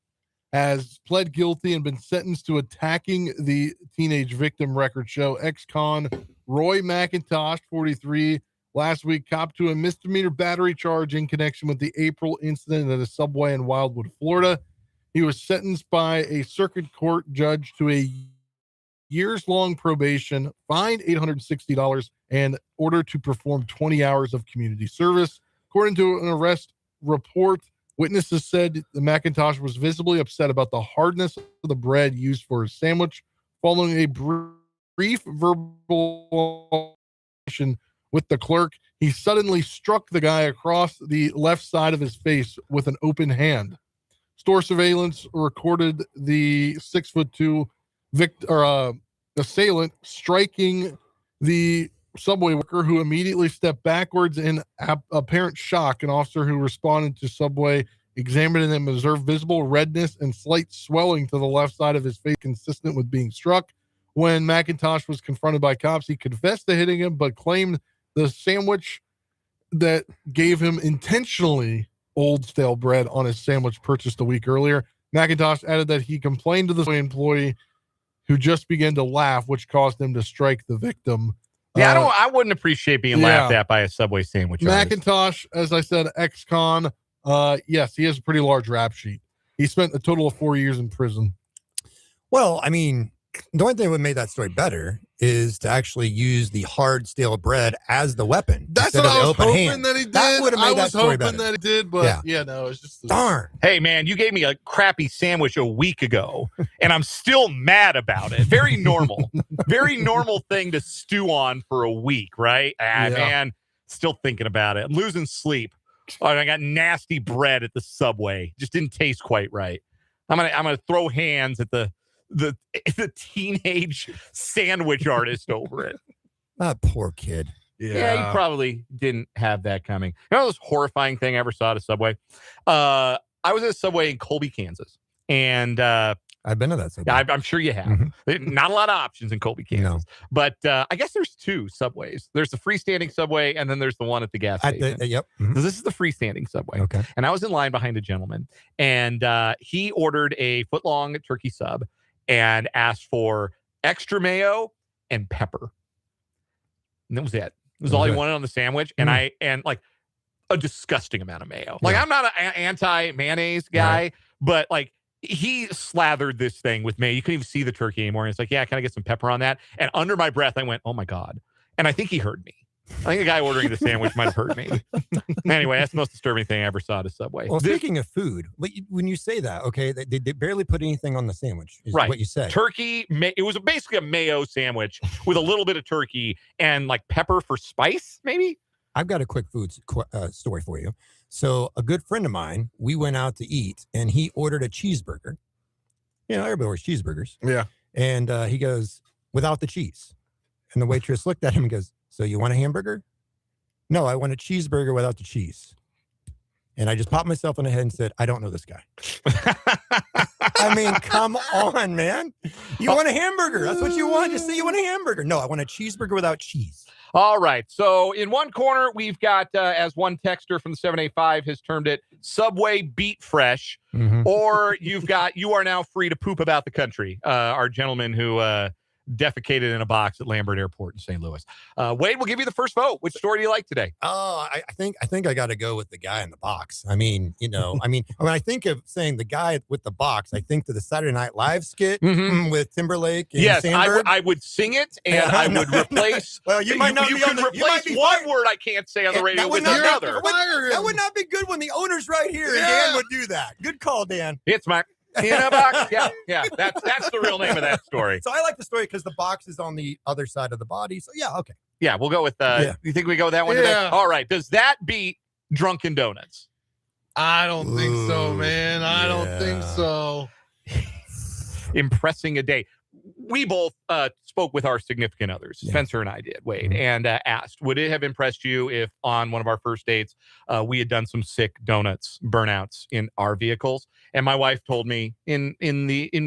Speaker 1: has pled guilty and been sentenced to attacking the teenage victim, record show. Ex-con Roy McIntosh, 43, last week copped to a misdemeanor battery charge in connection with the April incident at a Subway in Wildwood, Florida. He was sentenced by a circuit court judge to a years-long probation, fined $860, and ordered to perform 20 hours of community service. According to an arrest report, witnesses said the McIntosh was visibly upset about the hardness of the bread used for his sandwich. Following a brief verbal with the clerk, he suddenly struck the guy across the left side of his face with an open hand. Store surveillance recorded the 6'2" assailant striking the Subway worker, who immediately stepped backwards in apparent shock. An officer who responded to Subway examined him, observed visible redness and slight swelling to the left side of his face, consistent with being struck. When McIntosh was confronted by cops, he confessed to hitting him, but claimed the sandwich that gave him intentionally old stale bread on his sandwich purchased a week earlier. McIntosh added that he complained to the employee, who just began to laugh, which caused him to strike the victim.
Speaker 2: Yeah, I wouldn't appreciate being laughed at by a Subway sandwich.
Speaker 1: McIntosh, as I said, ex-con. Yes, he has a pretty large rap sheet. He spent a total of 4 years in prison.
Speaker 3: Well, I mean, the only thing that made that story better is to actually use the hard stale bread as the weapon.
Speaker 1: That's what I was hoping that he did.
Speaker 3: That would have made that story better.
Speaker 1: I was hoping that he did, but no, it's just
Speaker 3: darn.
Speaker 2: Hey, man, you gave me a crappy sandwich a week ago, and I'm still mad about it. Very normal. Very normal thing to stew on for a week, right? Man, still thinking about it. I'm losing sleep. Oh, I got nasty bread at the Subway. Just didn't taste quite right. I'm gonna throw hands at the teenage sandwich artist over it.
Speaker 3: That poor kid.
Speaker 2: Yeah, you probably didn't have that coming. You know the most horrifying thing I ever saw at a Subway? I was at a Subway in Colby, Kansas. And
Speaker 3: I've been to that Subway.
Speaker 2: I'm sure you have. Not a lot of options in Colby, Kansas. No. But I guess there's two Subways. There's the freestanding Subway, and then there's the one at the gas station.
Speaker 3: Yep.
Speaker 2: So this is the freestanding Subway.
Speaker 3: Okay.
Speaker 2: And I was in line behind a gentleman, and he ordered a foot-long turkey sub and asked for extra mayo and pepper. And that was it. It was all he wanted on the sandwich, and like a disgusting amount of mayo. Like I'm not an anti-mayonnaise guy, but like he slathered this thing with mayo. You couldn't even see the turkey anymore. And it's like, yeah, can I get some pepper on that? And under my breath, I went, oh my God. And I think he heard me. I think the guy ordering the sandwich might have heard me. Anyway, that's the most disturbing thing I ever saw at a Subway.
Speaker 3: Well, speaking of food, when you say that, okay, they barely put anything on the sandwich, is what you said.
Speaker 2: Turkey, it was basically a mayo sandwich with a little bit of turkey and like pepper for spice, maybe?
Speaker 3: I've got a quick food story for you. So a good friend of mine, we went out to eat, and he ordered a cheeseburger. You know, everybody orders cheeseburgers.
Speaker 1: Yeah.
Speaker 3: And he goes, without the cheese. And the waitress looked at him and goes, so you want a hamburger? No, I want a cheeseburger without the cheese. And I just popped myself on the head and said, I don't know this guy. I mean, come on, man. You want a hamburger. That's what you want. Just say you want a hamburger. No, I want a cheeseburger without cheese.
Speaker 2: All right. So in one corner, we've got, as one texter from the 785 has termed it, Subway Beat Fresh. Or you've got, you are now free to poop about the country. Our gentleman who defecated in a box at Lambert Airport in St. Louis. Wade, we'll give you the first vote. Which story do you like today?
Speaker 3: Oh, I think I got to go with the guy in the box. I mean, you know, when I think of saying the guy with the box, I think to the Saturday Night Live skit with Timberlake. And
Speaker 2: yes,
Speaker 3: Sandberg.
Speaker 2: I would sing it, and I would replace.
Speaker 3: Well, you might not.
Speaker 2: You could replace one word I can't say on the radio with another.
Speaker 3: That would not be good when the owner's right here, and Dan would do that. Good call, Dan.
Speaker 2: It's my. In a box. Yeah. That's the real name of that story.
Speaker 3: So I like the story because the box is on the other side of the body. So yeah, okay.
Speaker 2: Yeah, we'll go with you think we go with that one today? All right. Does that beat Drunken Donuts?
Speaker 1: I don't think so, man. I don't think so.
Speaker 2: Impressing a date. We both spoke with our significant others, Spencer and I did, Wade, and asked, would it have impressed you if on one of our first dates we had done some sick burnouts in our vehicles? And my wife told me in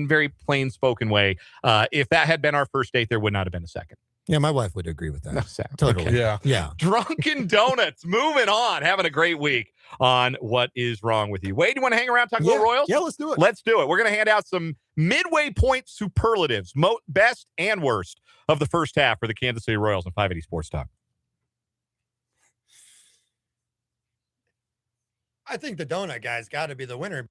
Speaker 2: very plain spoken way, if that had been our first date, there would not have been a second.
Speaker 3: Yeah, my wife would agree with that.
Speaker 2: No, Sam.
Speaker 3: Totally.
Speaker 2: Okay.
Speaker 3: Yeah.
Speaker 2: Drunken Donuts. Moving on. Having a great week on What Is Wrong With You. Wade, you want to hang around, talk about Royals?
Speaker 3: Yeah, let's do it.
Speaker 2: Let's do it. We're going to hand out some midway point superlatives, best and worst of the first half for the Kansas City Royals on 580 Sports Talk.
Speaker 3: I think the donut guy's got to be the winner.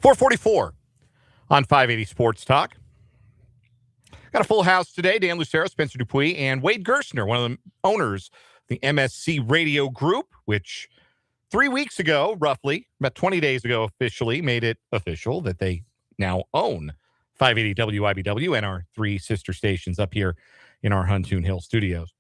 Speaker 2: 444 on 580 Sports Talk. Got a full house today. Dan Lucero, Spencer Dupuis, and Wade Gerstner, one of the owners of the MSC Radio Group, which 3 weeks ago, roughly, about 20 days ago officially, made it official that they now own 580 WIBW and our 3 sister stations up here in our Huntoon Hill studios.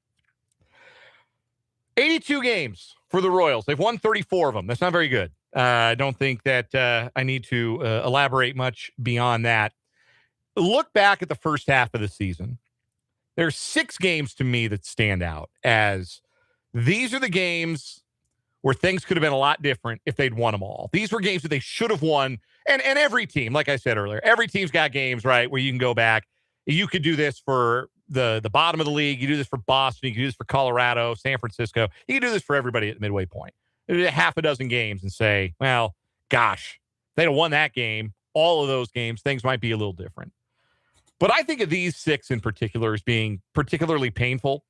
Speaker 2: 82 games for the Royals. They've won 34 of them. That's not very good. I don't think that I need to elaborate much beyond that. Look back at the first half of the season. There's 6 games to me that stand out as these are the games where things could have been a lot different if they'd won them all. These were games that they should have won. And every team, like I said earlier, every team's got games, right, where you can go back. You could do this for the bottom of the league. You do this for Boston. You can do this for Colorado, San Francisco. You can do this for everybody at the midway point. Half a dozen games and say, well, gosh, if they'd have won that game, all of those games, things might be a little different. But I think of these 6 in particular as being particularly painful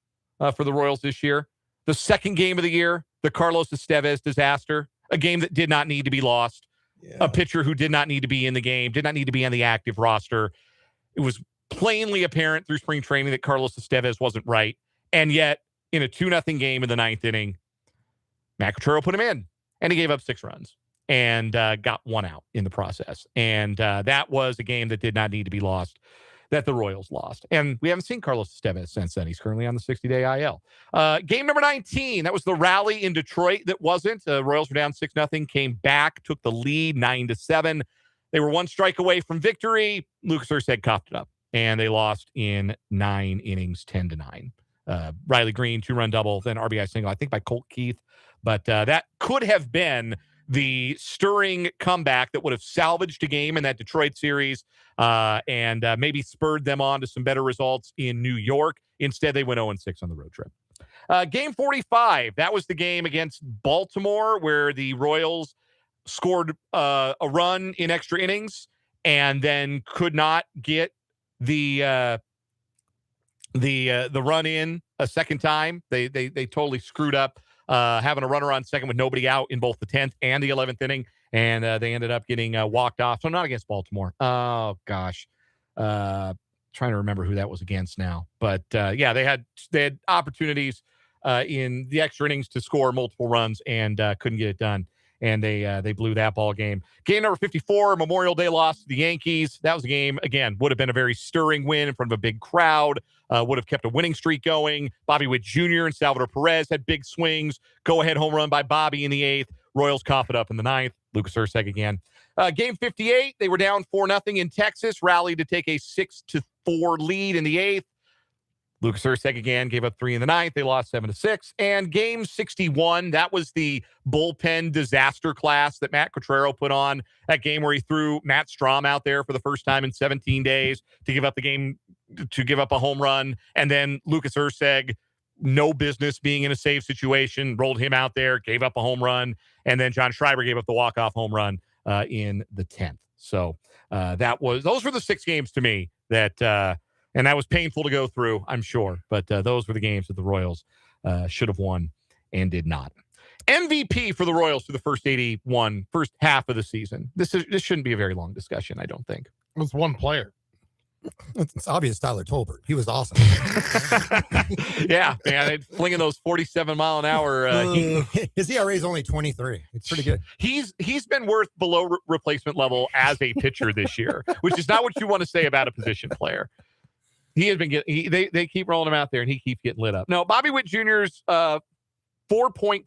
Speaker 2: for the Royals this year. The second game of the year, the Carlos Estevez disaster, a game that did not need to be lost, a pitcher who did not need to be in the game, did not need to be on the active roster. It was plainly apparent through spring training that Carlos Estevez wasn't right. And yet, in a 2-0 game in the 9th inning, Matt Quatraro put him in, and he gave up 6 runs and got 1 out in the process. And that was a game that did not need to be lost, that the Royals lost. And we haven't seen Carlos Estevez since then. He's currently on the 60-day IL. Game number 19, that was the rally in Detroit that wasn't. Royals were down 6-0, came back, took the lead 9-7. They were 1 strike away from victory. Lucas Erceg coughed it up, and they lost in 9 innings, 10-9. Riley Green, 2-run double, then RBI single, I think by Colt Keith. But that could have been the stirring comeback that would have salvaged a game in that Detroit series and maybe spurred them on to some better results in New York. Instead, they went 0-6 on the road trip. Game 45, that was the game against Baltimore where the Royals scored a run in extra innings and then could not get the run in a second time. They totally screwed up having a runner on second with nobody out in both the 10th and the 11th inning, and they ended up getting walked off. So not against Baltimore. Oh gosh, trying to remember who that was against now. But yeah, they had opportunities in the extra innings to score multiple runs and couldn't get it done. And they blew that ball game. Game number 54, Memorial Day loss to the Yankees. That was a game, again, would have been a very stirring win in front of a big crowd. Would have kept a winning streak going. Bobby Witt Jr. and Salvador Perez had big swings. Go-ahead home run by Bobby in the 8th. Royals cough it up in the 9th. Lucas Erceg again. Game 58, they were down 4-0 in Texas. Rallied to take a 6-4 lead in the 8th. Lucas Erceg again gave up 3 in the 9th. They lost 7-6. And game 61, that was the bullpen disaster class that Matt Quatraro put on. That game where he threw Matt Strahm out there for the first time in 17 days to give up the game, to give up a home run. And then Lucas Erceg, no business being in a save situation, rolled him out there, gave up a home run. And then John Schreiber gave up the walk-off home run in the 10th. So those were the 6 games to me that and that was painful to go through, I'm sure. But those were the games that the Royals should have won and did not. MVP for the Royals for the first half of the season. This shouldn't be a very long discussion, I don't think.
Speaker 1: It was one player.
Speaker 3: It's obvious Tyler Tolbert. He was awesome.
Speaker 2: Yeah, man. Flinging those 47-mile-an-hour.
Speaker 3: His ERA is only 23. It's pretty good.
Speaker 2: He's been worth below replacement level as a pitcher this year, which is not what you want to say about a position player. He has been getting. They keep rolling him out there, and he keeps getting lit up. No, Bobby Witt Jr.'s 4.4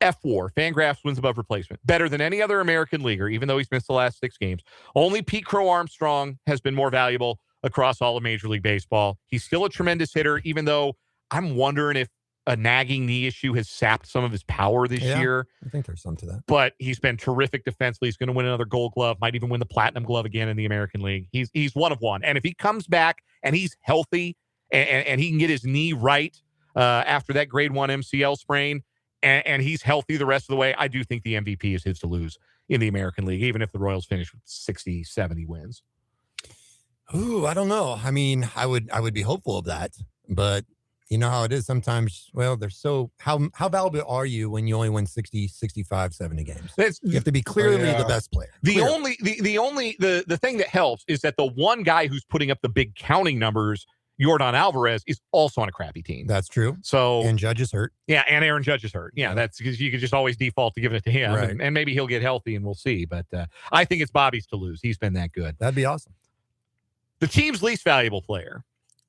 Speaker 2: F4 Fangraphs wins above replacement, better than any other American leaguer, even though he's missed the last 6 games. Only Pete Crow Armstrong has been more valuable across all of Major League Baseball. He's still a tremendous hitter, even though I'm wondering if a nagging knee issue has sapped some of his power this year.
Speaker 3: I think there's some to that.
Speaker 2: But he's been terrific defensively. He's going to win another Gold Glove, might even win the Platinum Glove again in the American League. He's one of one. And if he comes back and he's healthy and he can get his knee right after that grade 1 MCL sprain, and he's healthy the rest of the way, I do think the MVP is his to lose in the American League, even if the Royals finish with 60, 70 wins.
Speaker 3: Ooh, I don't know. I mean, I would be hopeful of that, but you know how it is sometimes. Well, they're so how valuable are you when you only win 60, 65, 70 games? You have to be clearly the best player.
Speaker 2: The thing that helps is that the one guy who's putting up the big counting numbers, Yordan Alvarez, is also on a crappy team.
Speaker 3: That's true.
Speaker 2: So
Speaker 3: and Judge is hurt.
Speaker 2: Yeah, and Aaron Judge is hurt. Yeah, that's because you could just always default to giving it to him,
Speaker 3: right.
Speaker 2: and maybe he'll get healthy, and we'll see. But I think it's Bobby's to lose. He's been that good.
Speaker 3: That'd be awesome.
Speaker 2: The team's least valuable player.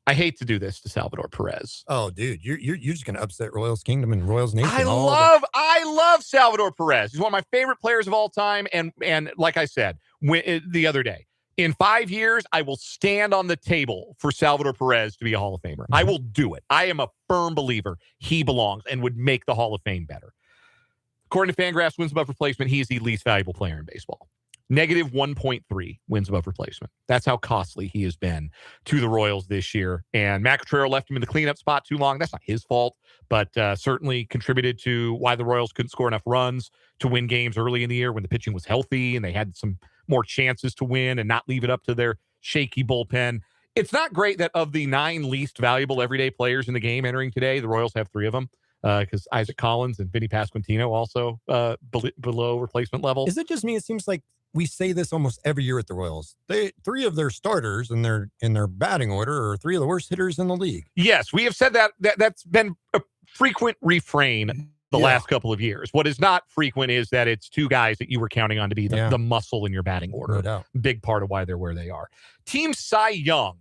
Speaker 2: I hate to do this to Salvador Perez.
Speaker 3: Oh, dude, you're just gonna upset Royals Kingdom and Royals Nation.
Speaker 2: I love Salvador Perez. He's one of my favorite players of all time, and like I said the other day, in 5 years, I will stand on the table for Salvador Perez to be a Hall of Famer. Mm-hmm. I will do it. I am a firm believer he belongs and would make the Hall of Fame better. According to Fangraphs wins above replacement, he is the least valuable player in baseball. Negative 1.3 wins above replacement. That's how costly he has been to the Royals this year. And Matt Cotrero left him in the cleanup spot too long. That's not his fault, but certainly contributed to why the Royals couldn't score enough runs to win games early in the year when the pitching was healthy and they had some more chances to win and not leave it up to their shaky bullpen. It's not great that of the 9 least valuable everyday players in the game entering today, the Royals have 3 of them. Because Isaac Collins and Vinny Pasquantino also below replacement level.
Speaker 3: Is it just me? It seems like we say this almost every year at the Royals. 3 of their starters in their batting order are 3 of the worst hitters in the league.
Speaker 2: Yes, we have said that's been a frequent refrain the last couple of years. What is not frequent is that it's 2 guys that you were counting on to be the muscle in your batting order.
Speaker 3: No doubt.
Speaker 2: Big part of why they're where they are. Team Cy Young.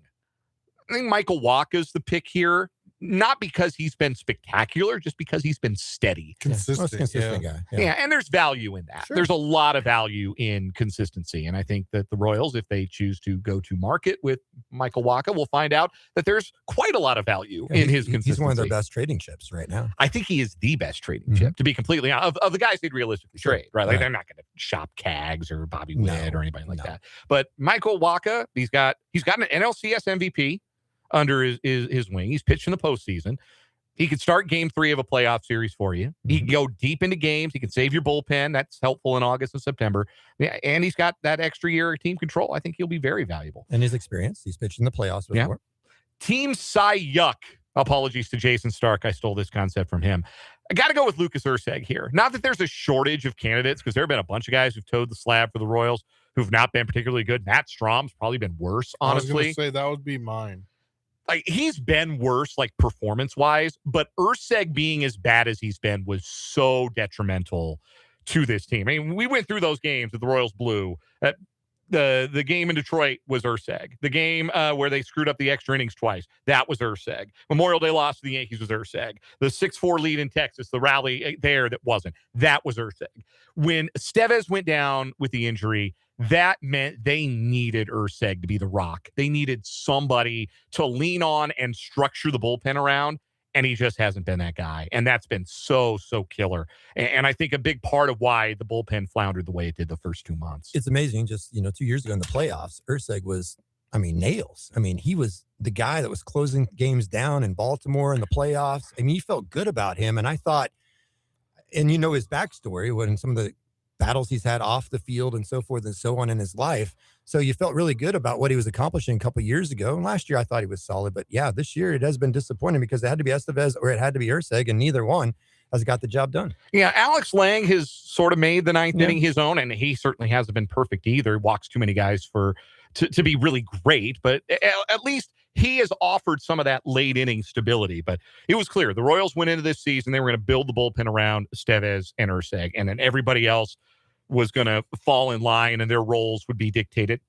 Speaker 2: I think Michael Wacha's the pick here. Not because he's been spectacular, just because he's been steady.
Speaker 1: Consistent
Speaker 3: guy.
Speaker 2: Yeah, and there's value in that. Sure. There's a lot of value in consistency. And I think that the Royals, if they choose to go to market with Michael Wacha, will find out that there's quite a lot of value in his consistency.
Speaker 3: He's one of their best trading chips right now.
Speaker 2: I think he is the best trading chip, to be completely honest, of the guys they'd realistically trade, right? Like they're not going to shop Cags or Bobby Witt or anybody like that. But Michael Wacha, he's got an NLCS MVP under his wing. He's pitched in the postseason. He could start game 3 of a playoff series for you. He can go deep into games. He can save your bullpen. That's helpful in August and September. Yeah, and he's got that extra year of team control. I think he'll be very valuable.
Speaker 3: And his experience. He's pitched in the playoffs before.
Speaker 2: Yeah. Team Cy Yuck. Apologies to Jason Stark. I stole this concept from him. I got to go with Lucas Erceg here. Not that there's a shortage of candidates, because there have been a bunch of guys who've towed the slab for the Royals who've not been particularly good. Matt Strom's probably been worse, honestly.
Speaker 1: I was going to say that would be mine.
Speaker 2: Like, he's been worse, like, performance-wise, but Erceg being as bad as he's been was so detrimental to this team. I mean, we went through those games that the Royals blew. The game in Detroit was Erceg. The game where they screwed up the extra innings twice, that was Erceg. Memorial Day loss to the Yankees was Erceg. The 6-4 lead in Texas, the rally there that wasn't, that was Erceg. When Estevez went down with the injury, that meant they needed Erceg to be the rock. They needed somebody to lean on and structure the bullpen around, and he just hasn't been that guy. And that's been so killer. And I think a big part of why the bullpen floundered the way it did the first 2 months.
Speaker 3: It's amazing. Just, 2 years ago in the playoffs, Erceg was, nails. He was the guy that was closing games down in Baltimore in the playoffs. You felt good about him. And I thought, and his backstory, when some of the battles he's had off the field and so forth and so on in his life. So you felt really good about what he was accomplishing a couple of years ago. And last year I thought he was solid, but yeah, this year it has been disappointing because it had to be Estevez or it had to be Erceg, and neither one has got the job done.
Speaker 2: Yeah, Alex Lang has sort of made the 9th inning his own, and he certainly hasn't been perfect either. Walks too many guys to be really great, but at least he has offered some of that late inning stability. But it was clear the Royals went into this season, they were going to build the bullpen around Estevez and Erceg, and then everybody else was going to fall in line, and their roles would be dictated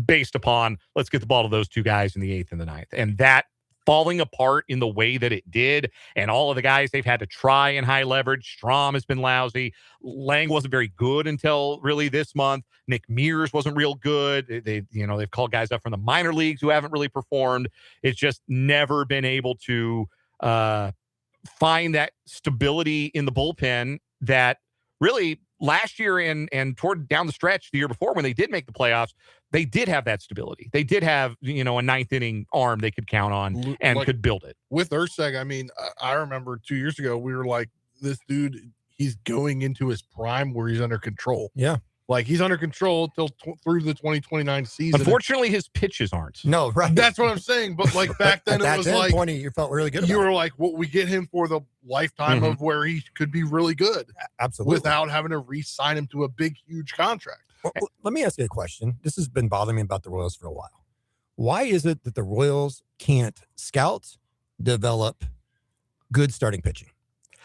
Speaker 2: based upon, let's get the ball to those 2 guys in the 8th and the 9th. And that falling apart in the way that it did, and all of the guys they've had to try in high leverage. Strom has been lousy. Lang wasn't very good until really this month. Nick Mears wasn't real good. They've called guys up from the minor leagues who haven't really performed. It's just never been able to find that stability in the bullpen that really last year and toward down the stretch the year before, when they did make the playoffs, they did have that stability. They did have, a 9th inning arm they could count on and could build it.
Speaker 1: With Erceg, I remember 2 years ago, we were like, this dude, he's going into his prime where he's under control.
Speaker 3: Yeah.
Speaker 1: Like, he's under control through the 2029 season.
Speaker 2: Unfortunately, his pitches aren't.
Speaker 3: No, right.
Speaker 1: That's what I'm saying. But like back then, it was like
Speaker 3: point, you felt really good.
Speaker 1: You were like, well, we get him for the lifetime of where he could be really good.
Speaker 3: Absolutely.
Speaker 1: Without having to re-sign him to a big, huge contract.
Speaker 3: Well, let me ask you a question. This has been bothering me about the Royals for a while. Why is it that the Royals can't scout, develop good starting pitching?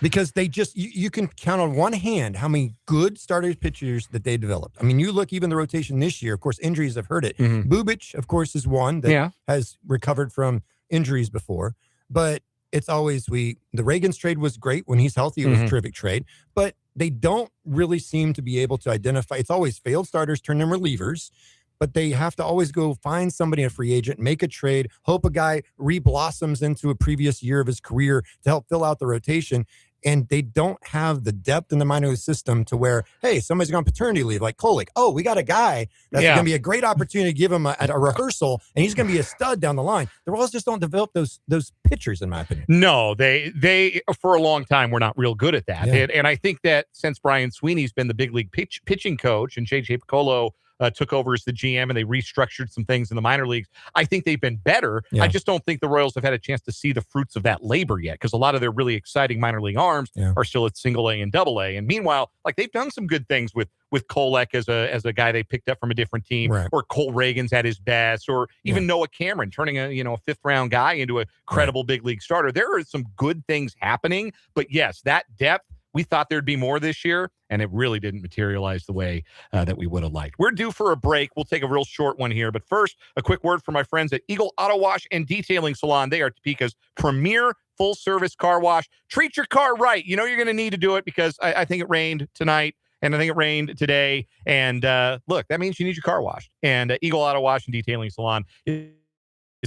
Speaker 3: Because they just, you can count on one hand how many good starting pitchers that they developed. I mean, you look even the rotation this year, of course, injuries have hurt it. Bubic, of course, is one that has recovered from injuries before. But it's always, the Reagan's trade was great. When he's healthy, it was a terrific trade. But they don't really seem to be able to identify. It's always failed starters, turn them relievers. But they have to always go find somebody, a free agent, make a trade, hope a guy re-blossoms into a previous year of his career to help fill out the rotation. And they don't have the depth in the minor league system to where, hey, somebody's going on paternity leave, like Kolek. Oh, we got a guy that's going to be a great opportunity to give him a rehearsal, and he's going to be a stud down the line. The Royals just don't develop those pitchers, in my opinion.
Speaker 2: No, they for a long time were not real good at that.
Speaker 3: Yeah.
Speaker 2: And I think that since Brian Sweeney's been the big league pitching coach and J.J. Piccolo took over as the GM and they restructured some things in the minor leagues, I think they've been better. I just don't think the Royals have had a chance to see the fruits of that labor yet, because a lot of their really exciting minor league arms are still at single A and double A. And meanwhile, like, they've done some good things with Kolek as a guy they picked up from a different team, or Cole Reagan's at his best, or even Noah Cameron turning a fifth round guy into a credible big league starter. There are some good things happening, but yes, that depth, we thought there'd be more this year, and it really didn't materialize the way that we would have liked. We're due for a break. We'll take a real short one here. But first, a quick word from my friends at Eagle Auto Wash and Detailing Salon. They are Topeka's premier full-service car wash. Treat your car right. You know you're going to need to do it, because I think it rained tonight, and I think it rained today. And look, that means you need your car washed. And Eagle Auto Wash and Detailing Salon is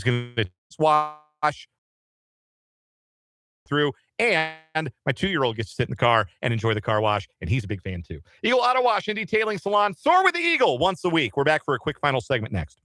Speaker 2: going to wash through, and my 2-year-old gets to sit in the car and enjoy the car wash, and he's a big fan too. Eagle Auto Wash and Detailing Salon. Soar with the Eagle once a week. We're back for a quick final segment next.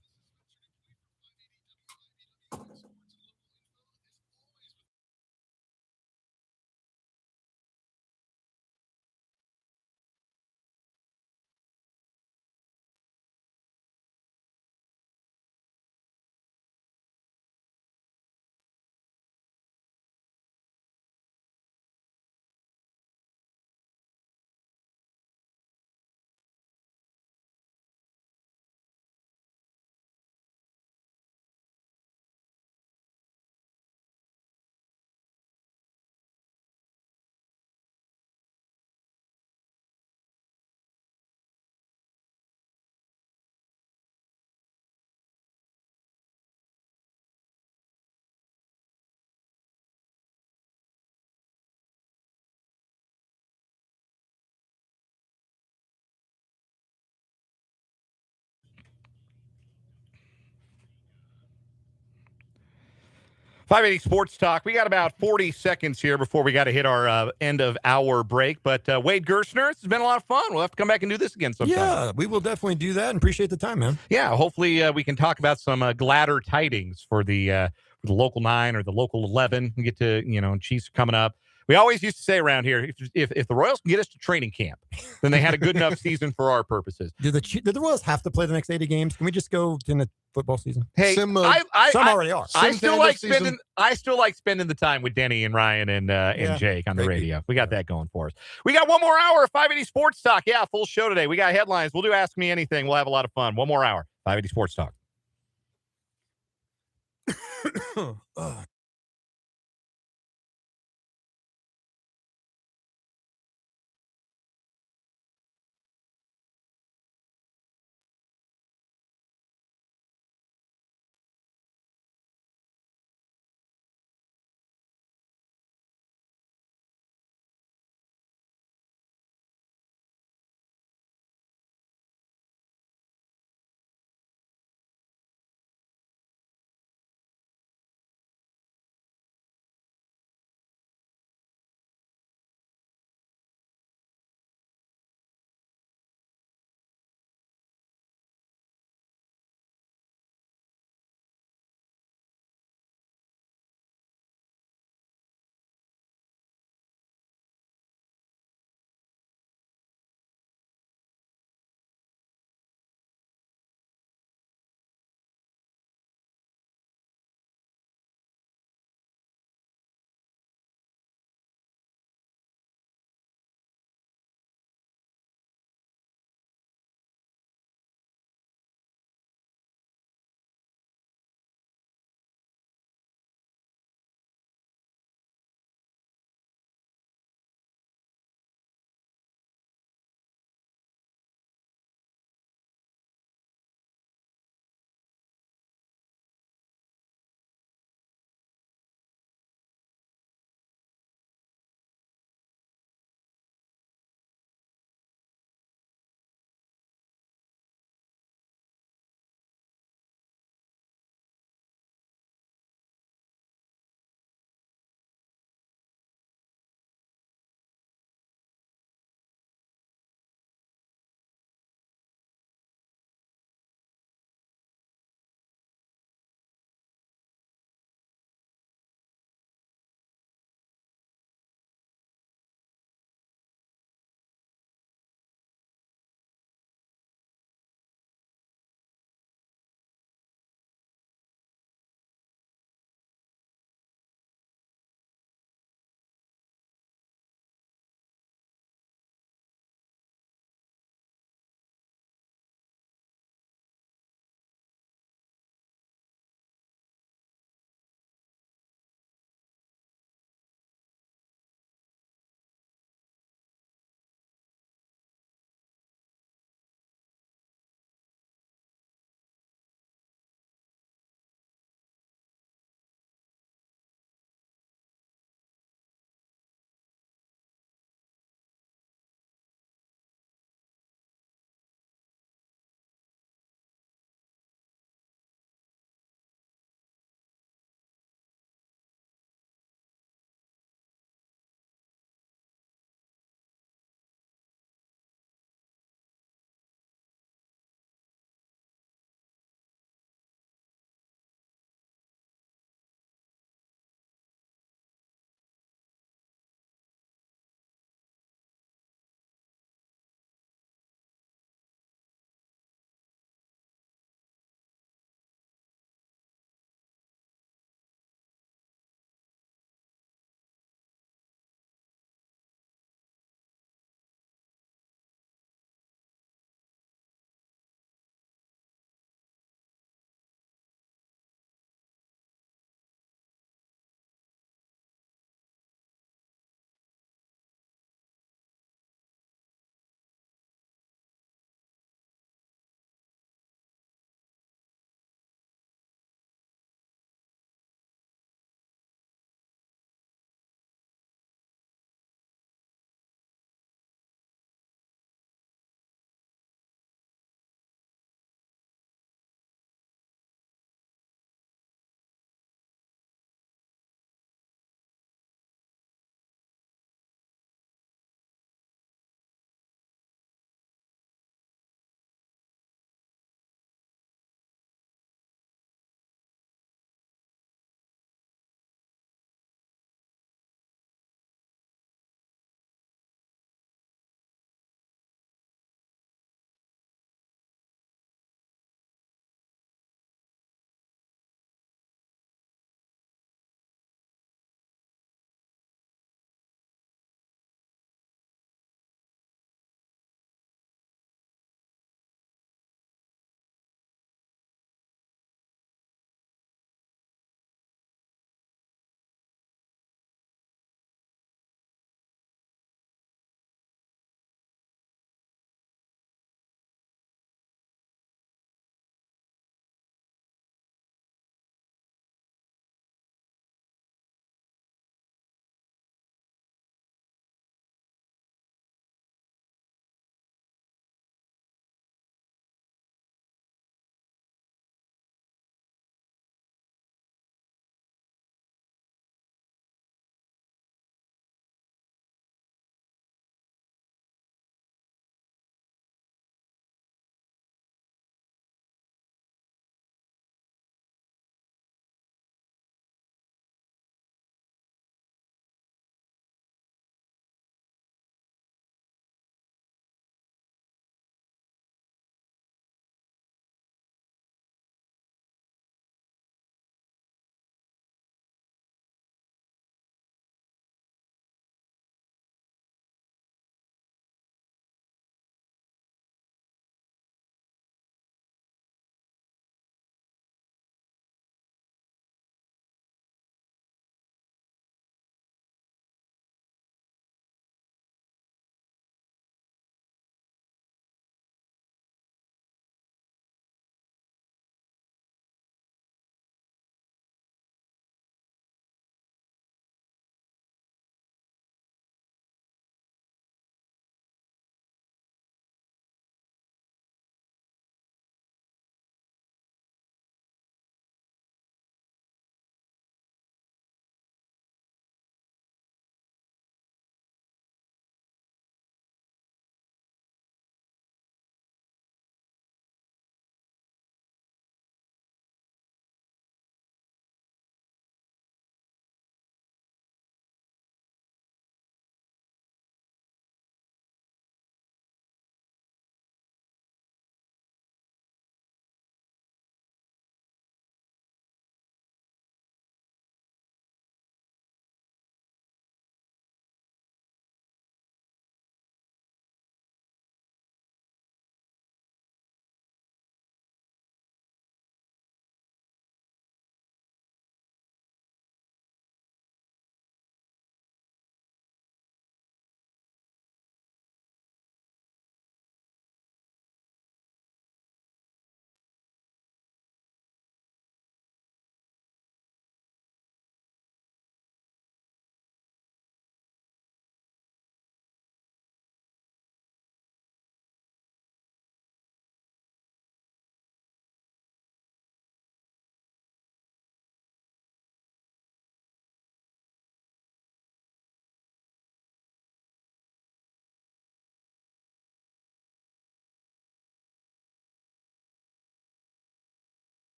Speaker 2: .580 Sports Talk. We got about 40 seconds here before we got to hit our end of hour break. But Wade Gerstner, it's been a lot of fun. We'll have to come back and do this again sometime.
Speaker 3: Yeah, we will definitely do that, and appreciate the time, man.
Speaker 2: Yeah, hopefully we can talk about some gladder tidings for the local 9 or the local 11. We get to, Chiefs coming up. We always used to say around here, if the Royals can get us to training camp, then they had a good enough season for our purposes.
Speaker 3: Do the Royals have to play the next 80 games? Can we just go in the football season?
Speaker 2: Hey,
Speaker 3: some already are.
Speaker 2: I still like spending the time with Denny and Ryan and Jake on the radio. We got that going for us. We got one more hour of 580 Sports Talk. Yeah, full show today. We got headlines. We'll do Ask Me Anything. We'll have a lot of fun. One more hour. 580 Sports Talk.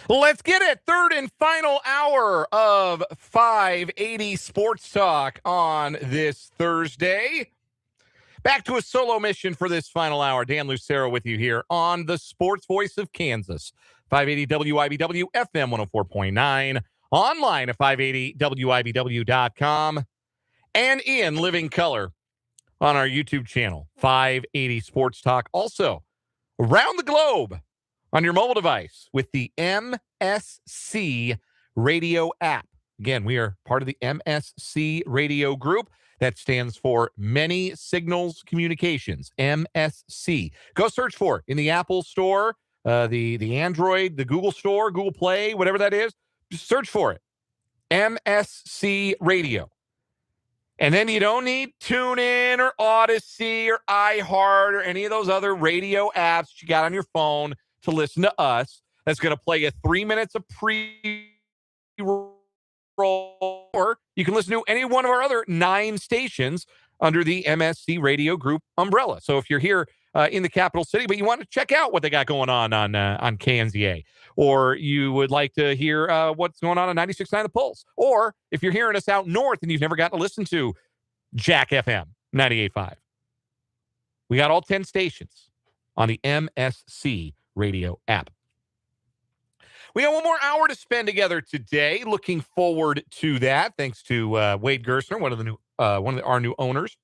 Speaker 2: Let's get it. Third and final hour of 580 Sports Talk on this Thursday. Back to a solo mission for this final hour. Dan Lucero with you here on the Sports Voice of Kansas. 580 WIBW, FM 104.9. Online at 580WIBW.com. And in living color on our YouTube channel, 580 Sports Talk. Also, around the globe on your mobile device with the MSC Radio app. Again, we are part of the MSC Radio Group. That stands for Many Signals Communications, MSC. Go search for it in the Apple Store, the Android, the Google Store, Google Play, whatever that is. Just search for it, MSC Radio. And then you don't need TuneIn or Odyssey or iHeart or any of those other radio apps you got on your phone to listen to us. That's going to play you 3 minutes of pre-roll. Or you can listen to any one of our other 9 stations under the MSC Radio Group umbrella. So if you're here in the capital city, but you want to check out what they got going on KNZA, or you would like to hear what's going on 96.9 The Pulse, or if you're hearing us out north and you've never gotten to listen to Jack FM 98.5, we got all 10 stations on the MSC Radio app. We got one more hour to spend together today. Looking forward to that. Thanks to Wade Gerstner, one of our new owners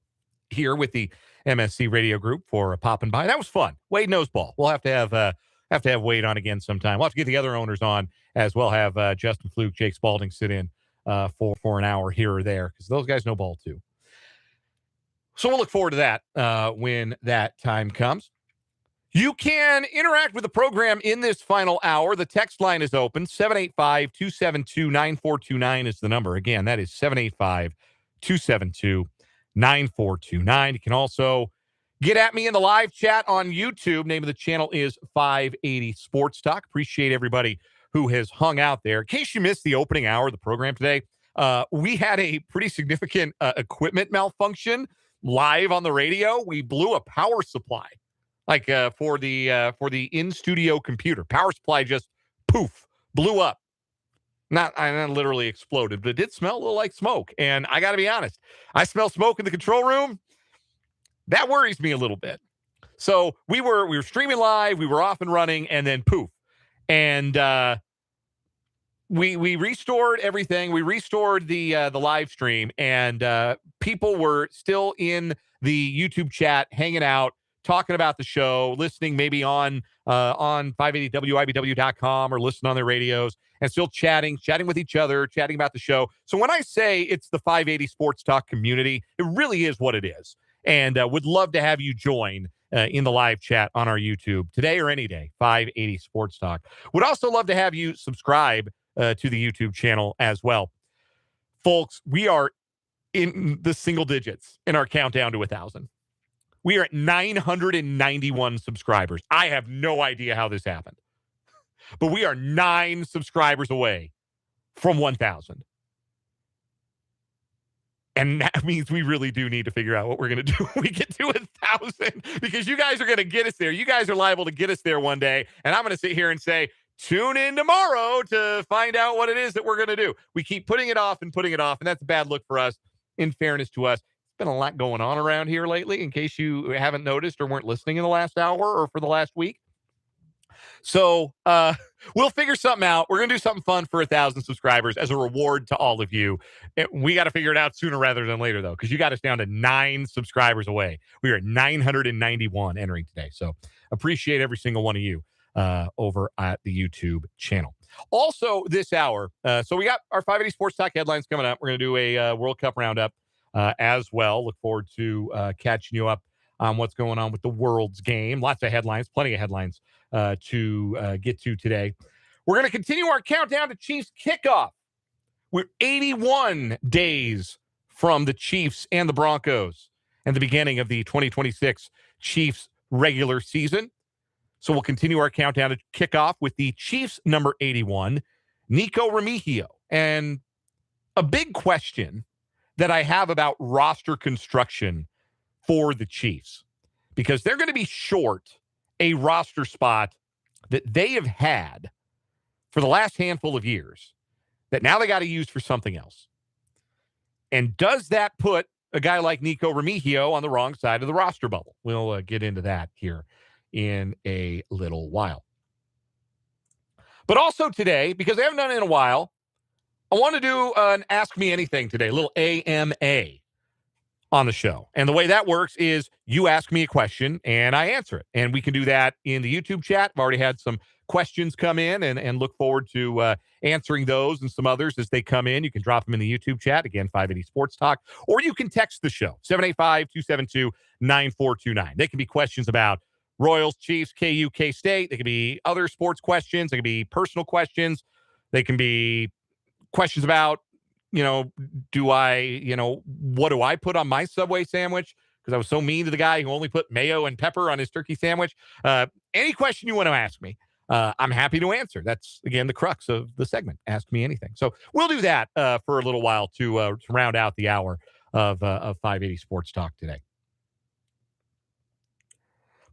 Speaker 2: here with the MSC Radio Group, for popping by. That was fun. Wade knows ball. We'll have to have Wade on again sometime. We'll have to get the other owners on as well. Have Justin Fluke, Jake Spalding sit in for an hour here or there, because those guys know ball too. So we'll look forward to that when that time comes. You can interact with the program in this final hour. The text line is open. 785-272-9429 is the number. Again, that is 785-272-9429. You can also get at me in the live chat on YouTube. Name of the channel is 580 Sports Talk. Appreciate everybody who has hung out there. In case you missed the opening hour of the program today, we had a pretty significant equipment malfunction live on the radio. We blew a power supply. For the in-studio computer. Power supply just, poof, blew up. Not literally exploded, but it did smell a little like smoke. And I got to be honest, I smell smoke in the control room. That worries me a little bit. So we were streaming live, we were off and running, and then poof. And we restored everything. We restored the live stream, and people were still in the YouTube chat, hanging out, talking about the show, listening maybe on 580WIBW.com or listening on their radios, and still chatting with each other, chatting about the show. So when I say it's the 580 Sports Talk community, it really is what it is. And would love to have you join in the live chat on our YouTube today or any day, 580 Sports Talk. Would also love to have you subscribe to the YouTube channel as well. Folks, we are in the single digits in our countdown to 1,000. We are at 991 subscribers. I have no idea how this happened, but we are 9 subscribers away from 1,000. And that means we really do need to figure out what we're going to do when we get to 1,000, because you guys are going to get us there. You guys are liable to get us there one day. And I'm going to sit here and say, tune in tomorrow to find out what it is that we're going to do. We keep putting it off, and that's a bad look for us, in fairness to us. Been a lot going on around here lately, in case you haven't noticed or weren't listening in the last hour or for the last week. So we'll figure something out. We're going to do something fun for 1,000 subscribers as a reward to all of you. We got to figure it out sooner rather than later, though, because you got us down to 9 subscribers away. We are at 991 entering today. So appreciate every single one of you over at the YouTube channel. Also this hour, so we got our 580 Sports Talk headlines coming up. We're going to do a World Cup roundup as well. Look forward to catching you up on what's going on with the World's game. Lots of headlines, plenty of headlines to get to today. We're going to continue our countdown to Chiefs kickoff. We're 81 days from the Chiefs and the Broncos and the beginning of the 2026 Chiefs regular season. So we'll continue our countdown to kickoff with the Chiefs number 81, Nikko Remigio. And a big question that I have about roster construction for the Chiefs, because they're going to be short a roster spot that they have had for the last handful of years that now they got to use for something else. And does that put a guy like Nikko Remigio on the wrong side of the roster bubble? We'll get into that here in a little while. But also today, because I haven't done it in a while, I want to do an Ask Me Anything today, a little AMA on the show. And the way that works is you ask me a question and I answer it. And we can do that in the YouTube chat. I've already had some questions come in and look forward to answering those and some others as they come in. You can drop them in the YouTube chat. Again, 580 Sports Talk. Or you can text the show, 785-272-9429. They can be questions about Royals, Chiefs, KU, K-State. They can be other sports questions. They can be personal questions. They can be questions about, what do I put on my Subway sandwich? Because I was so mean to the guy who only put mayo and pepper on his turkey sandwich. Any question you want to ask me, I'm happy to answer. That's, again, the crux of the segment. Ask me anything. So we'll do that for a little while to round out the hour of 580 Sports Talk today.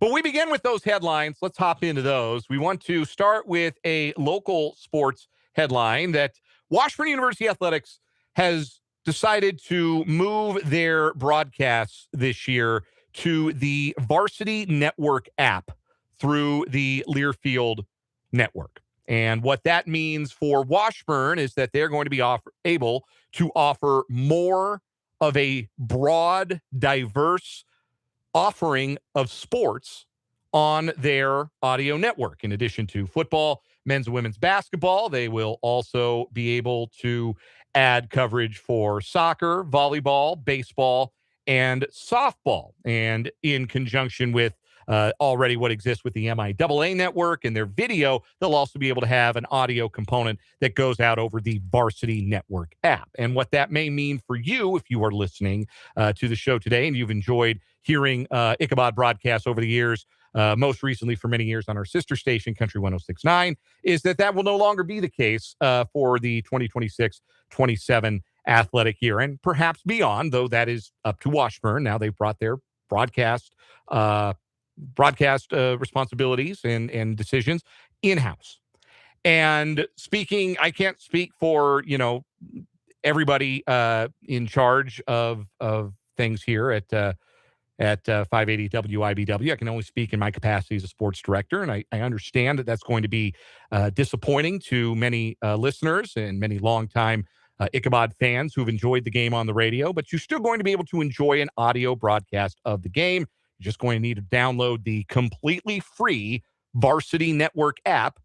Speaker 2: But we begin with those headlines. Let's hop into those. We want to start with a local sports headline that Washburn University Athletics has decided to move their broadcasts this year to the Varsity Network app through the Learfield Network. And what that means for Washburn is that they're going to be able to offer more of a broad, diverse offering of sports on their audio network. In addition to football, men's and women's basketball, they will also be able to add coverage for soccer, volleyball, baseball, and softball. And in conjunction with already what exists with the MIAA network and their video, they'll also be able to have an audio component that goes out over the Varsity Network app. And what that may mean for you, if you are listening to the show today and you've enjoyed hearing Ichabod broadcasts over the years, most recently for many years on our sister station, Country 106.9, is that will no longer be the case for the 2026-27 athletic year, and perhaps beyond, though that is up to Washburn. Now they've brought their broadcast responsibilities and decisions in-house. And I can't speak for, everybody in charge of things here at 580 WIBW. I can only speak in my capacity as a sports director, and I understand that that's going to be disappointing to many listeners and many longtime Ichabod fans who've enjoyed the game on the radio, but you're still going to be able to enjoy an audio broadcast of the game. You're just going to need to download the completely free Varsity Network app,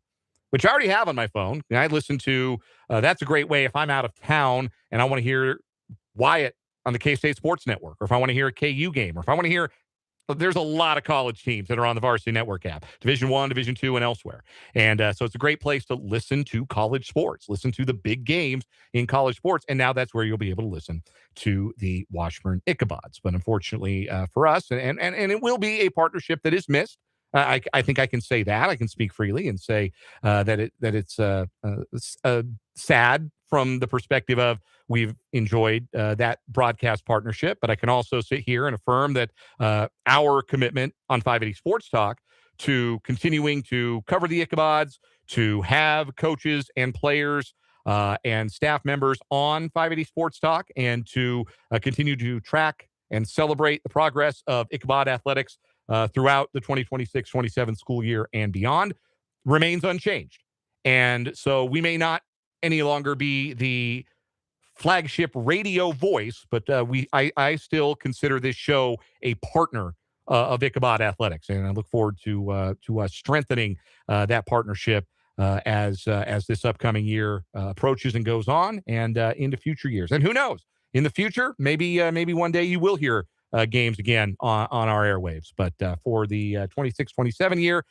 Speaker 2: which I already have on my phone. And I listen to, that's a great way if I'm out of town and I want to hear Wyatt on the K-State Sports Network, or if I want to hear a KU game, or if I want to hear, there's a lot of college teams that are on the Varsity Network app, Division I, Division II, and elsewhere. And so it's a great place to listen to college sports, listen to the big games in college sports. And now that's where you'll be able to listen to the Washburn Ichabods. But unfortunately for us, and it will be a partnership that is missed. I think I can say that. I can speak freely and say that it's sad from the perspective of we've enjoyed that broadcast partnership. But I can also sit here and affirm that our commitment on 580 Sports Talk to continuing to cover the Ichabods, to have coaches and players and staff members on 580 Sports Talk, and to continue to track and celebrate the progress of Ichabod athletics throughout the 2026-27 school year and beyond remains unchanged. And so we may not any longer be the flagship radio voice, but I still consider this show a partner of Ichabod athletics. And I look forward to us strengthening that partnership as this upcoming year approaches and goes on, and into future years. And who knows, in the future, maybe one day you will hear games again on our airwaves. But for the 26-27 year,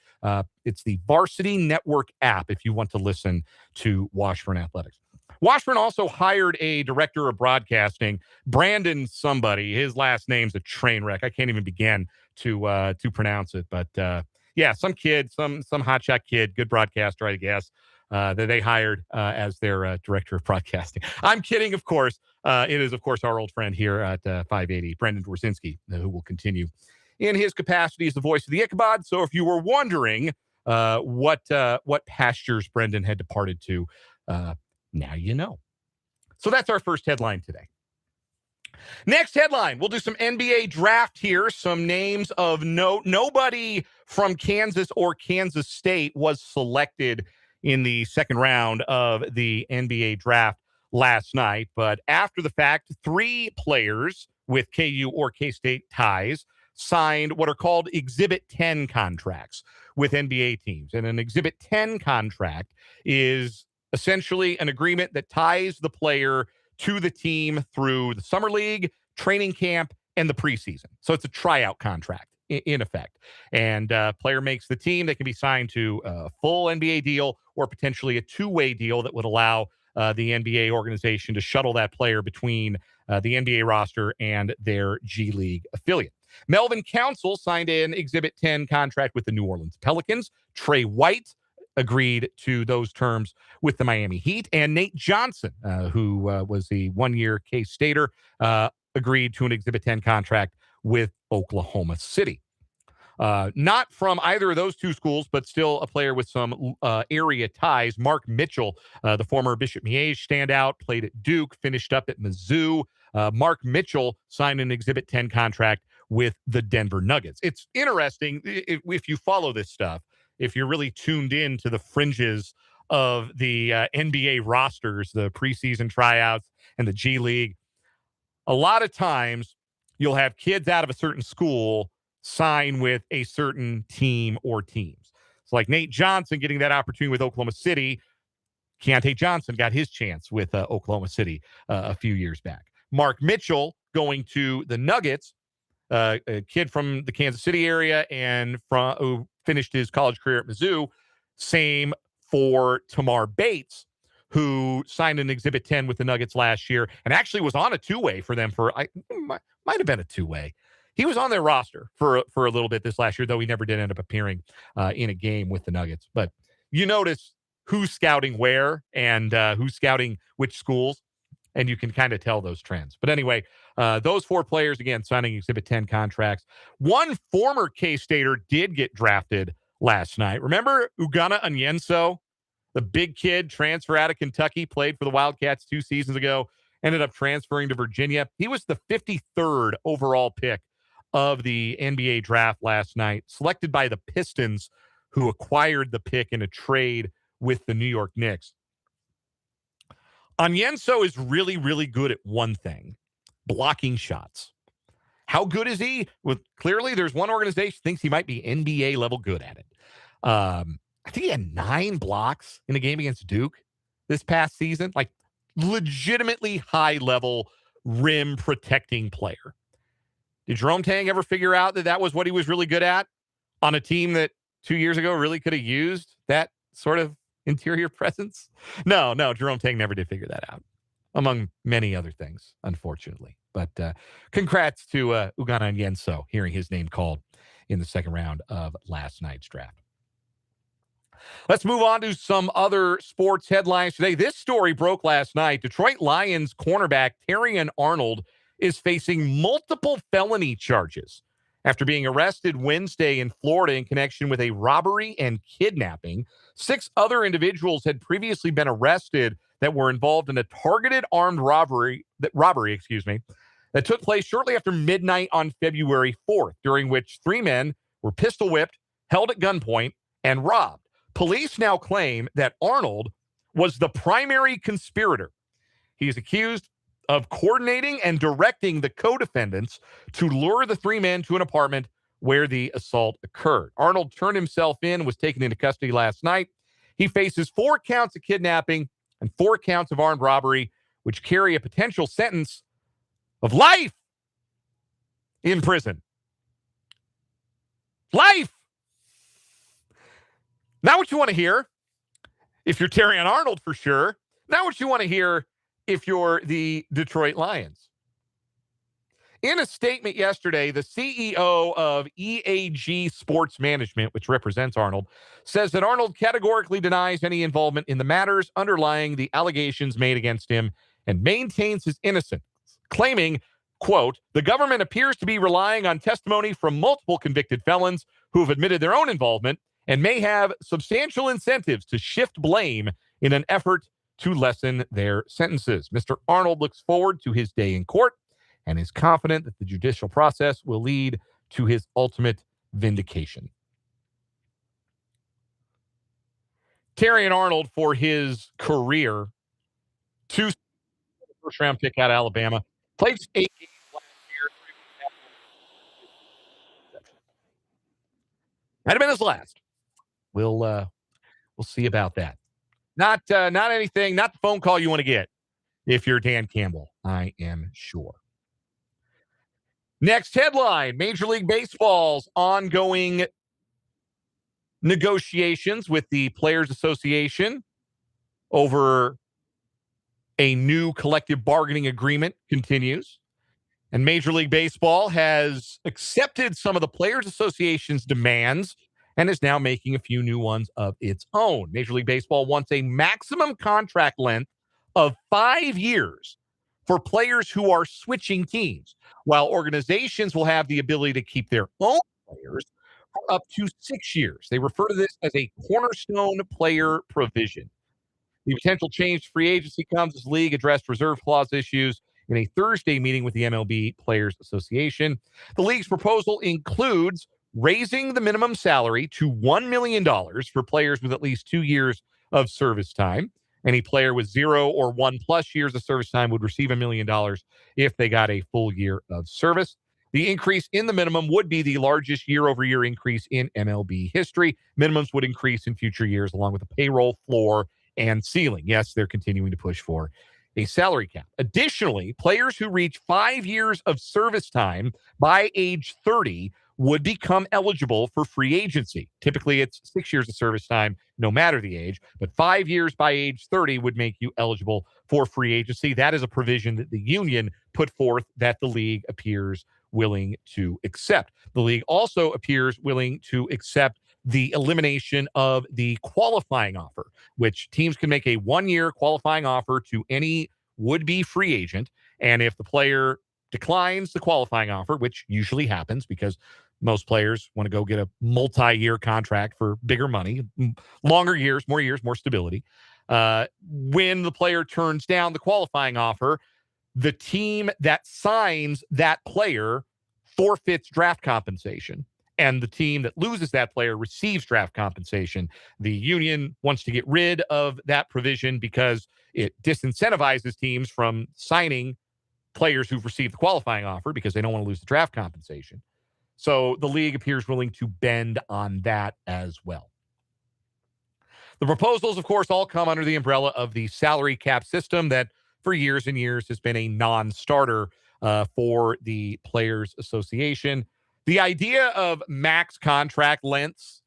Speaker 2: it's the Varsity Network app if you want to listen to Washburn athletics. Washburn also hired a director of broadcasting, Brandon somebody. His last name's a train wreck. I can't even begin to pronounce it. But some kid, some hotshot kid, good broadcaster, I guess, that they hired as their director of broadcasting. I'm kidding, of course. It is, of course, our old friend here at 580, Brendan Dworzinski, who will continue in his capacity as the voice of the Ichabod. So if you were wondering what pastures Brendan had departed to. Now you know. So that's our first headline today. Next headline, we'll do some NBA draft here. Some names of note. Nobody from Kansas or Kansas State was selected in the second round of the NBA draft last night. But after the fact, 3 players with KU or K-State ties signed what are called Exhibit 10 contracts with NBA teams. And an Exhibit 10 contract is essentially an agreement that ties the player to the team through the summer league, training camp, and the preseason. So it's a tryout contract in effect. And player makes the team. They can be signed to a full NBA deal or potentially a 2-way deal that would allow the NBA organization to shuttle that player between the NBA roster and their G League affiliate. Melvin Council signed an Exhibit 10 contract with the New Orleans Pelicans. Trey White agreed to those terms with the Miami Heat. And Nate Johnson, who was a 1-year K-Stater, agreed to an Exhibit 10 contract with Oklahoma City. Not from either of those 2 schools, but still a player with some area ties. Mark Mitchell, the former Bishop Miege standout, played at Duke, finished up at Mizzou. Mark Mitchell signed an Exhibit 10 contract with the Denver Nuggets. It's interesting if you follow this stuff, if you're really tuned in to the fringes of the NBA rosters, the preseason tryouts, and the G League, a lot of times you'll have kids out of a certain school sign with a certain team or teams. So like Nate Johnson getting that opportunity with Oklahoma City. Keontae Johnson got his chance with Oklahoma City a few years back. Mark Mitchell going to the Nuggets, a kid from the Kansas City area and who finished his college career at Mizzou. Same for Tamar Bates, who signed an Exhibit 10 with the Nuggets last year and actually was on a 2-way for them might have been a 2-way. He was on their roster for a little bit this last year, though he never did end up appearing in a game with the Nuggets. But you notice who's scouting where and who's scouting which schools, and you can kind of tell those trends. But anyway, those 4 players, again, signing Exhibit 10 contracts. One former K-Stater did get drafted last night. Remember Ugonna Onyenso, the big kid, transfer out of Kentucky, played for the Wildcats 2 seasons ago, ended up transferring to Virginia. He was the 53rd overall pick of the NBA draft last night, selected by the Pistons, who acquired the pick in a trade with the New York Knicks. Onyenso is really, really good at one thing: blocking shots. How good is he? Well, clearly there's one organization thinks he might be NBA level good at it. I think he had 9 blocks in a game against Duke this past season. Like, legitimately high level rim protecting player. Did Jerome Tang ever figure out that was what he was really good at on a team that 2 years ago really could have used that sort of interior presence? No, Jerome Tang never did figure that out, among many other things, unfortunately. But congrats to Ugonna Onyenso, hearing his name called in the second round of last night's draft. Let's move on to some other sports headlines today. This story broke last night. Detroit Lions cornerback Terrion Arnold is facing multiple felony charges after being arrested Wednesday in Florida in connection with a robbery and kidnapping. 6 other individuals had previously been arrested that were involved in a targeted armed robbery that took place shortly after midnight on February 4th, during which 3 men were pistol whipped, held at gunpoint, and robbed. Police now claim that Arnold was the primary conspirator. He is accused of coordinating and directing the co-defendants to lure the 3 men to an apartment where the assault occurred. Arnold turned himself in, was taken into custody last night. He faces 4 counts of kidnapping and 4 counts of armed robbery, which carry a potential sentence of life in prison. Life! Not what you want to hear if you're Terrion Arnold, for sure. Not what you want to hear if you're the Detroit Lions. In a statement yesterday, the CEO of EAG Sports Management, which represents Arnold, says that Arnold categorically denies any involvement in the matters underlying the allegations made against him and maintains his innocence, claiming, quote, "The government appears to be relying on testimony from multiple convicted felons who have admitted their own involvement and may have substantial incentives to shift blame in an effort to lessen their sentences. Mr. Arnold looks forward to his day in court and is confident that the judicial process will lead to his ultimate vindication. Terrion Arnold, for his career, 2 first-round pick out of Alabama, played 8 games last year. Might have been his last. We'll see about that. Not anything, not the phone call you want to get if you're Dan Campbell, I am sure. Next headline, Major League Baseball's ongoing negotiations with the Players Association over a new collective bargaining agreement continues. And Major League Baseball has accepted some of the Players Association's demands and is now making a few new ones of its own. Major League Baseball wants a maximum contract length of 5 years for players who are switching teams, while organizations will have the ability to keep their own players for up to 6 years. They refer to this as a cornerstone player provision. The potential change to free agency comes as the league addressed reserve clause issues in a Thursday meeting with the MLB Players Association. The league's proposal includes raising the minimum salary to $1 million for players with at least 2 years of service time. Any player with 0 or 1+ years of service time would receive $1 million if they got a full year of service. The increase in the minimum would be the largest year-over-year increase in MLB history. Minimums would increase in future years along with a payroll floor and ceiling. Yes, they're continuing to push for a salary cap. Additionally, players who reach 5 years of service time by age 30 would become eligible for free agency. Typically, it's 6 years of service time, no matter the age, but 5 years by age 30 would make you eligible for free agency. That is a provision that the union put forth that the league appears willing to accept. The league also appears willing to accept the elimination of the qualifying offer, which teams can make a 1-year qualifying offer to any would-be free agent. And if the player declines the qualifying offer, which usually happens because most players want to go get a multi-year contract for bigger money, longer years, more stability. When the player turns down the qualifying offer, the team that signs that player forfeits draft compensation, and the team that loses that player receives draft compensation. The union wants to get rid of that provision because it disincentivizes teams from signing players who've received the qualifying offer because they don't want to lose the draft compensation. So the league appears willing to bend on that as well. The proposals, of course, all come under the umbrella of the salary cap system that for years and years has been a non-starter for the Players Association. The idea of max contract lengths,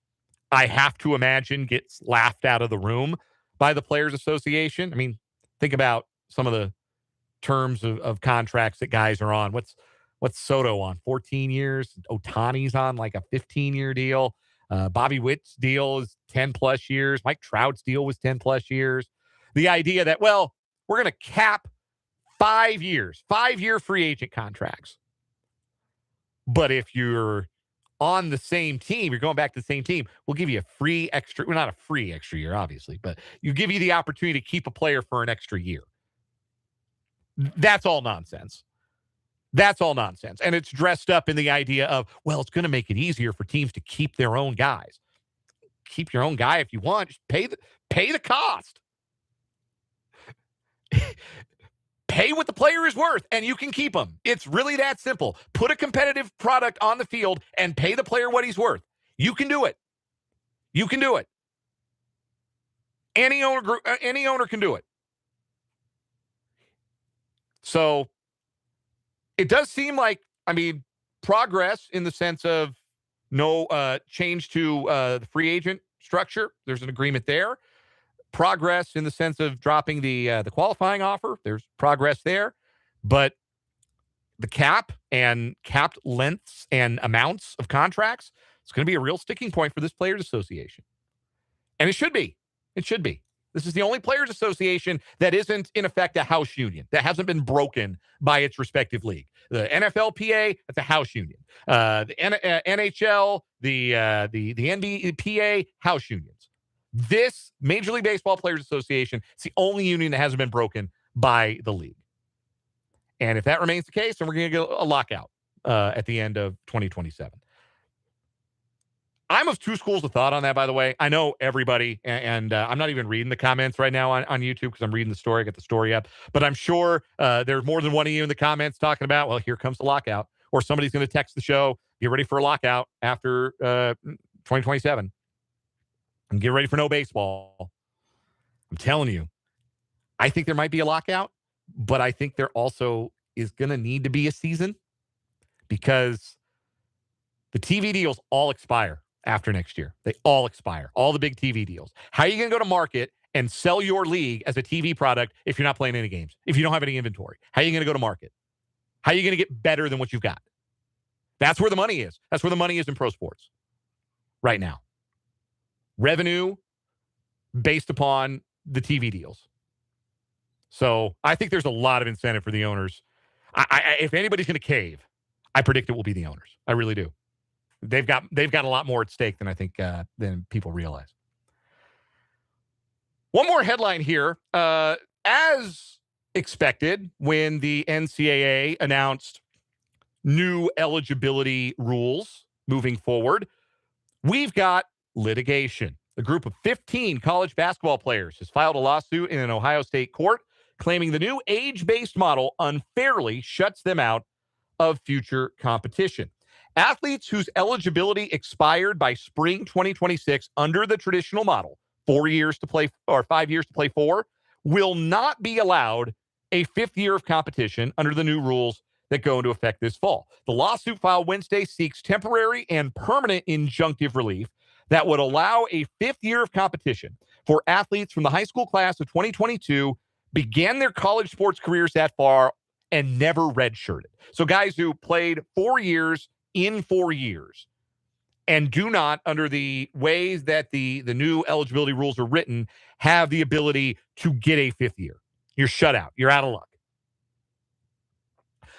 Speaker 2: I have to imagine, gets laughed out of the room by the Players Association. I mean, think about some of the terms of contracts that guys are on. What's Soto on? 14 years. Ohtani's on like a 15-year deal. Bobby Witt's deal is 10+ years. Mike Trout's deal was 10+ years. The idea that, well, we're going to cap 5 years, 5-year free agent contracts. But if you're on the same team, you're going back to the same team, we'll give you a free extra, well, not a free extra year, obviously, but you give you the opportunity to keep a player for an extra year. That's all nonsense. That's all nonsense. And it's dressed up in the idea of, well, it's going to make it easier for teams to keep their own guys. Keep your own guy if you want. Just pay the cost. Pay what the player is worth, and you can keep him. It's really that simple. Put a competitive product on the field and pay the player what he's worth. You can do it. You can do it. Any owner can do it. So it does seem like, I mean, progress in the sense of no change to the free agent structure. There's an agreement there. Progress in the sense of dropping the qualifying offer. There's progress there. But the cap and capped lengths and amounts of contracts, it's going to be a real sticking point for this Players Association. And it should be. It should be. This is the only Players Association that isn't, in effect, a house union, that hasn't been broken by its respective league. The NFLPA, that's a house union. The NHL, the NBPA house unions. This Major League Baseball Players Association is the only union that hasn't been broken by the league. And if that remains the case, then we're going to get a lockout at the end of 2027. I'm of two schools of thought on that, by the way. I know everybody, and I'm not even reading the comments right now on YouTube because I'm reading the story. I got the story up. But I'm sure there's more than one of you in the comments talking about, well, here comes the lockout. Or somebody's going to text the show, get ready for a lockout after 2027. And get ready for no baseball. I'm telling you, I think there might be a lockout, but I think there also is going to need to be a season because the TV deals all expire after next year. They all expire. All the big TV deals. How are you going to go to market and sell your league as a TV product if you're not playing any games? If you don't have any inventory? How are you going to go to market? How are you going to get better than what you've got? That's where the money is. That's where the money is in pro sports right now. Revenue based upon the TV deals. So I think there's a lot of incentive for the owners. If anybody's going to cave, I predict it will be the owners. I really do. They've got a lot more at stake than I think than people realize. One more headline here. As expected, when the NCAA announced new eligibility rules moving forward, we've got litigation. A group of 15 college basketball players has filed a lawsuit in an Ohio State court claiming the new age-based model unfairly shuts them out of future competition. Athletes whose eligibility expired by spring 2026 under the traditional model, 4 years to play or 5 years to play 4, will not be allowed a fifth year of competition under the new rules that go into effect this fall. The lawsuit filed Wednesday seeks temporary and permanent injunctive relief that would allow a fifth year of competition for athletes from the high school class of 2022 began their college sports careers that far and never redshirted. So guys who played 4 years in 4 years and do not, under the ways that the new eligibility rules are written, have the ability to get a fifth year. You're shut out. You're out of luck.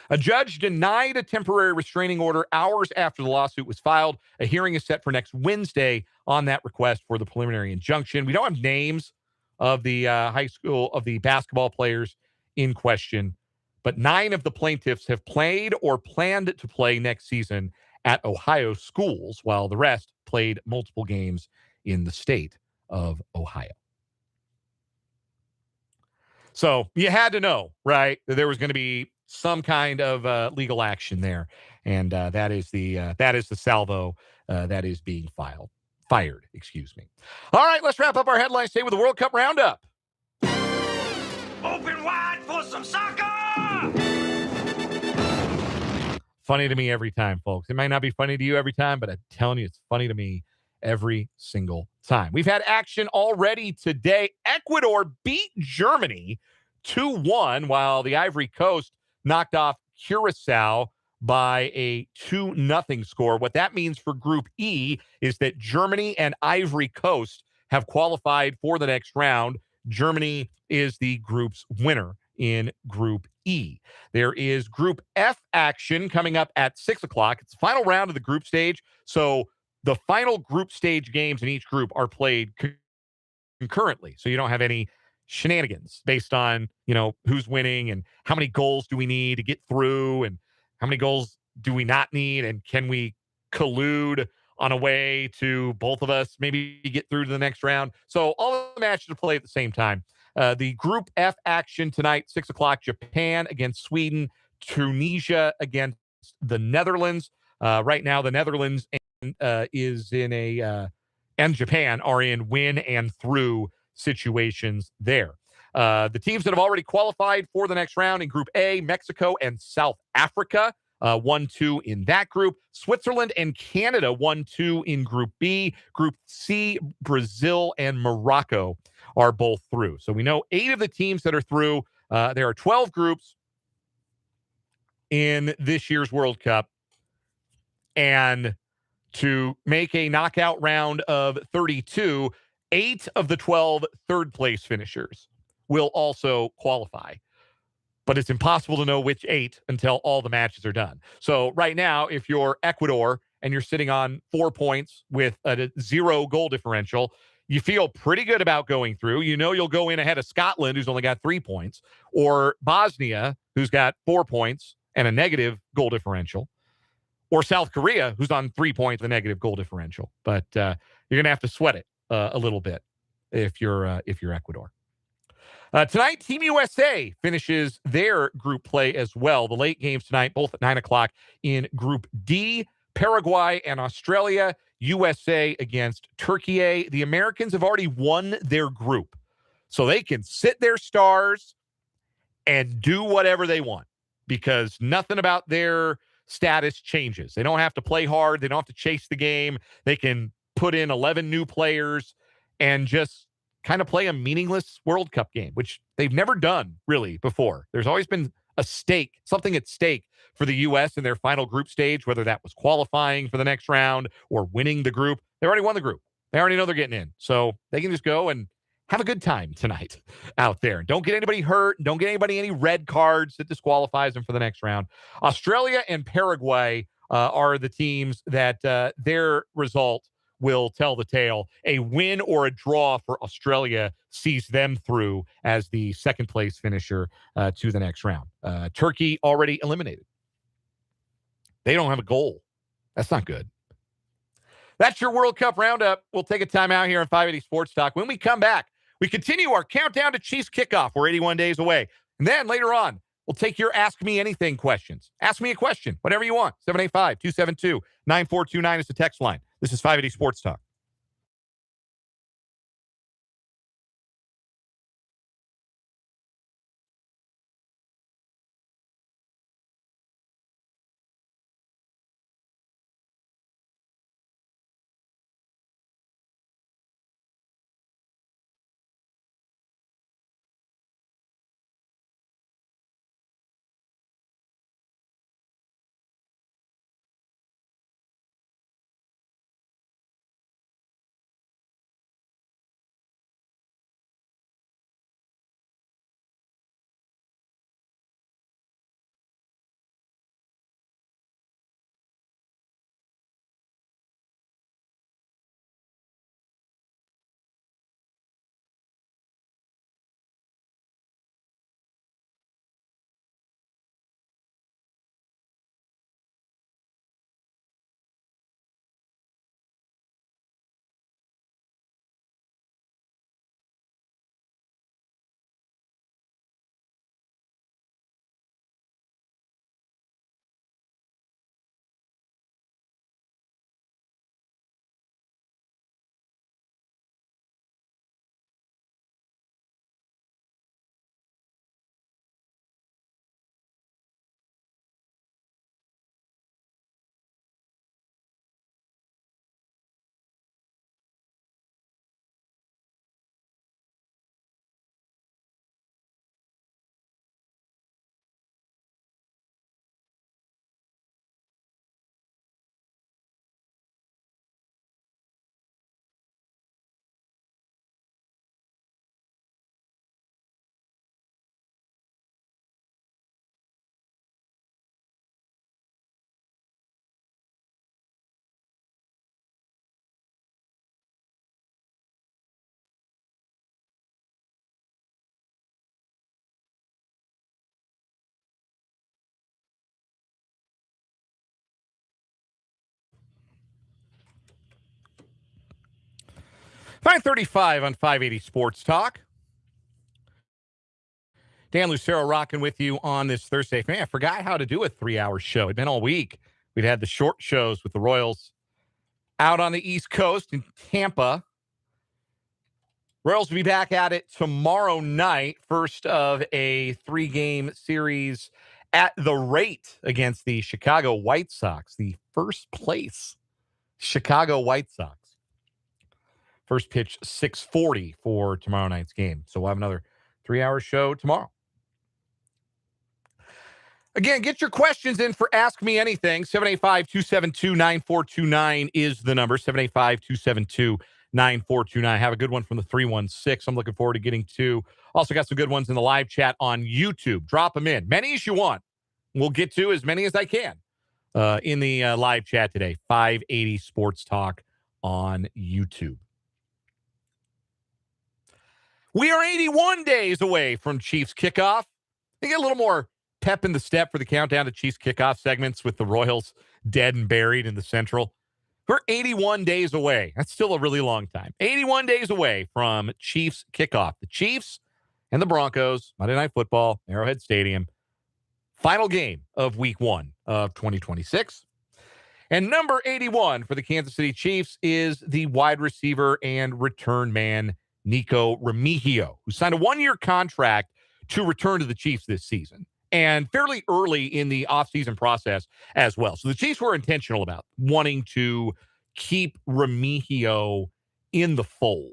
Speaker 2: A judge denied a temporary restraining order hours after the lawsuit was filed. A hearing is set for next Wednesday on that request for the preliminary injunction. We don't have names of the high school, of the basketball players in question, but 9 of the plaintiffs have played or planned to play next season at Ohio schools, while the rest played multiple games in the state of Ohio. So you had to know, right, that there was going to be some kind of legal action there, and that is the salvo that is being fired. Excuse me. All right, let's wrap up our headlines today with the World Cup Roundup.
Speaker 4: Open wide for some soccer!
Speaker 2: Funny to me every time, folks. It might not be funny to you every time, but I'm telling you, it's funny to me every single time. We've had action already today. Ecuador beat Germany 2-1, while the Ivory Coast knocked off Curacao by a 2-0 score. What that means for Group E is that Germany and Ivory Coast have qualified for the next round. Germany is the group's winner in Group E. There is Group F action coming up at 6 o'clock. It's the final round of the group stage. So the final group stage games in each group are played concurrently. So you don't have any shenanigans based on, who's winning and how many goals do we need to get through and how many goals do we not need, and can we collude on a way to both of us maybe get through to the next round. So all the matches are played at the same time. The Group F action tonight, 6 o'clock, Japan against Sweden, Tunisia against the Netherlands. Right now, the Netherlands and Japan are in win and through situations there. The teams that have already qualified for the next round in Group A, Mexico and South Africa, 1-2 in that group. Switzerland and Canada, 1-2 in Group B. Group C, Brazil and Morocco are both through. So we know 8 of the teams that are through. There are 12 groups in this year's World Cup. And to make a knockout round of 32, 8 of the 12 third-place finishers will also qualify. But it's impossible to know which 8 until all the matches are done. So right now, if you're Ecuador and you're sitting on 4 points with a 0 goal differential, you feel pretty good about going through. You know you'll go in ahead of Scotland, who's only got 3 points, or Bosnia, who's got 4 points and a negative goal differential, or South Korea, who's on 3 points with a negative goal differential. But you're going to have to sweat it a little bit if you're Ecuador. Tonight, Team USA finishes their group play as well. The late games tonight, both at 9 o'clock in Group D, Paraguay and Australia, USA against Turkey. The Americans have already won their group, so they can sit their stars and do whatever they want because nothing about their status changes. They don't have to play hard. They don't have to chase the game. They can put in 11 new players and just kind of play a meaningless World Cup game, which they've never done really before. There's always been something at stake for the U.S. in their final group stage, whether that was qualifying for the next round or winning the group. They already won the group. They already know they're getting in. So they can just go and have a good time tonight out there. Don't get anybody hurt. Don't get anybody any red cards that disqualifies them for the next round. Australia and Paraguay are the teams that their result will tell the tale. A win or a draw for Australia sees them through as the second place finisher to the next round. Turkey already eliminated. They don't have a goal. That's not good. That's your World Cup roundup. We'll take a time out here on 580 Sports Talk. When we come back, we continue our countdown to Chiefs kickoff. We're 81 days away. And then later on, we'll take your Ask Me Anything questions. Ask me a question, whatever you want. 785-272-9429 is the text line. This is 580 Sports Talk. $5:35 on 580 Sports Talk. Dan Lucero rocking with you on this Thursday. Man, I forgot how to do a 3-hour show. It'd been all week. We'd had the short shows with the Royals out on the East Coast in Tampa. Royals will be back at it tomorrow night, first of a 3-game series at the rate against the Chicago White Sox, the first place Chicago White Sox. First pitch, 6:40 for tomorrow night's game. So we'll have another 3-hour show tomorrow. Again, get your questions in for Ask Me Anything. 785-272-9429 is the number. 785-272-9429. Have a good one from the 316. I'm looking forward to getting to. Also got some good ones in the live chat on YouTube. Drop them in. Many as you want. We'll get to as many as I can. in the live chat today, 580 Sports Talk on YouTube. We are 81 days away from Chiefs kickoff. They get a little more pep in the step for the countdown to Chiefs kickoff segments with the Royals dead and buried in the Central. We're 81 days away. That's still a really long time. 81 days away from Chiefs kickoff. The Chiefs and the Broncos, Monday Night Football, Arrowhead Stadium. Final game of week 1 of 2026. And number 81 for the Kansas City Chiefs is the wide receiver and return man, Nikko Remigio, who signed a 1-year contract to return to the Chiefs this season, and fairly early in the offseason process as well. So the Chiefs were intentional about wanting to keep Remigio in the fold.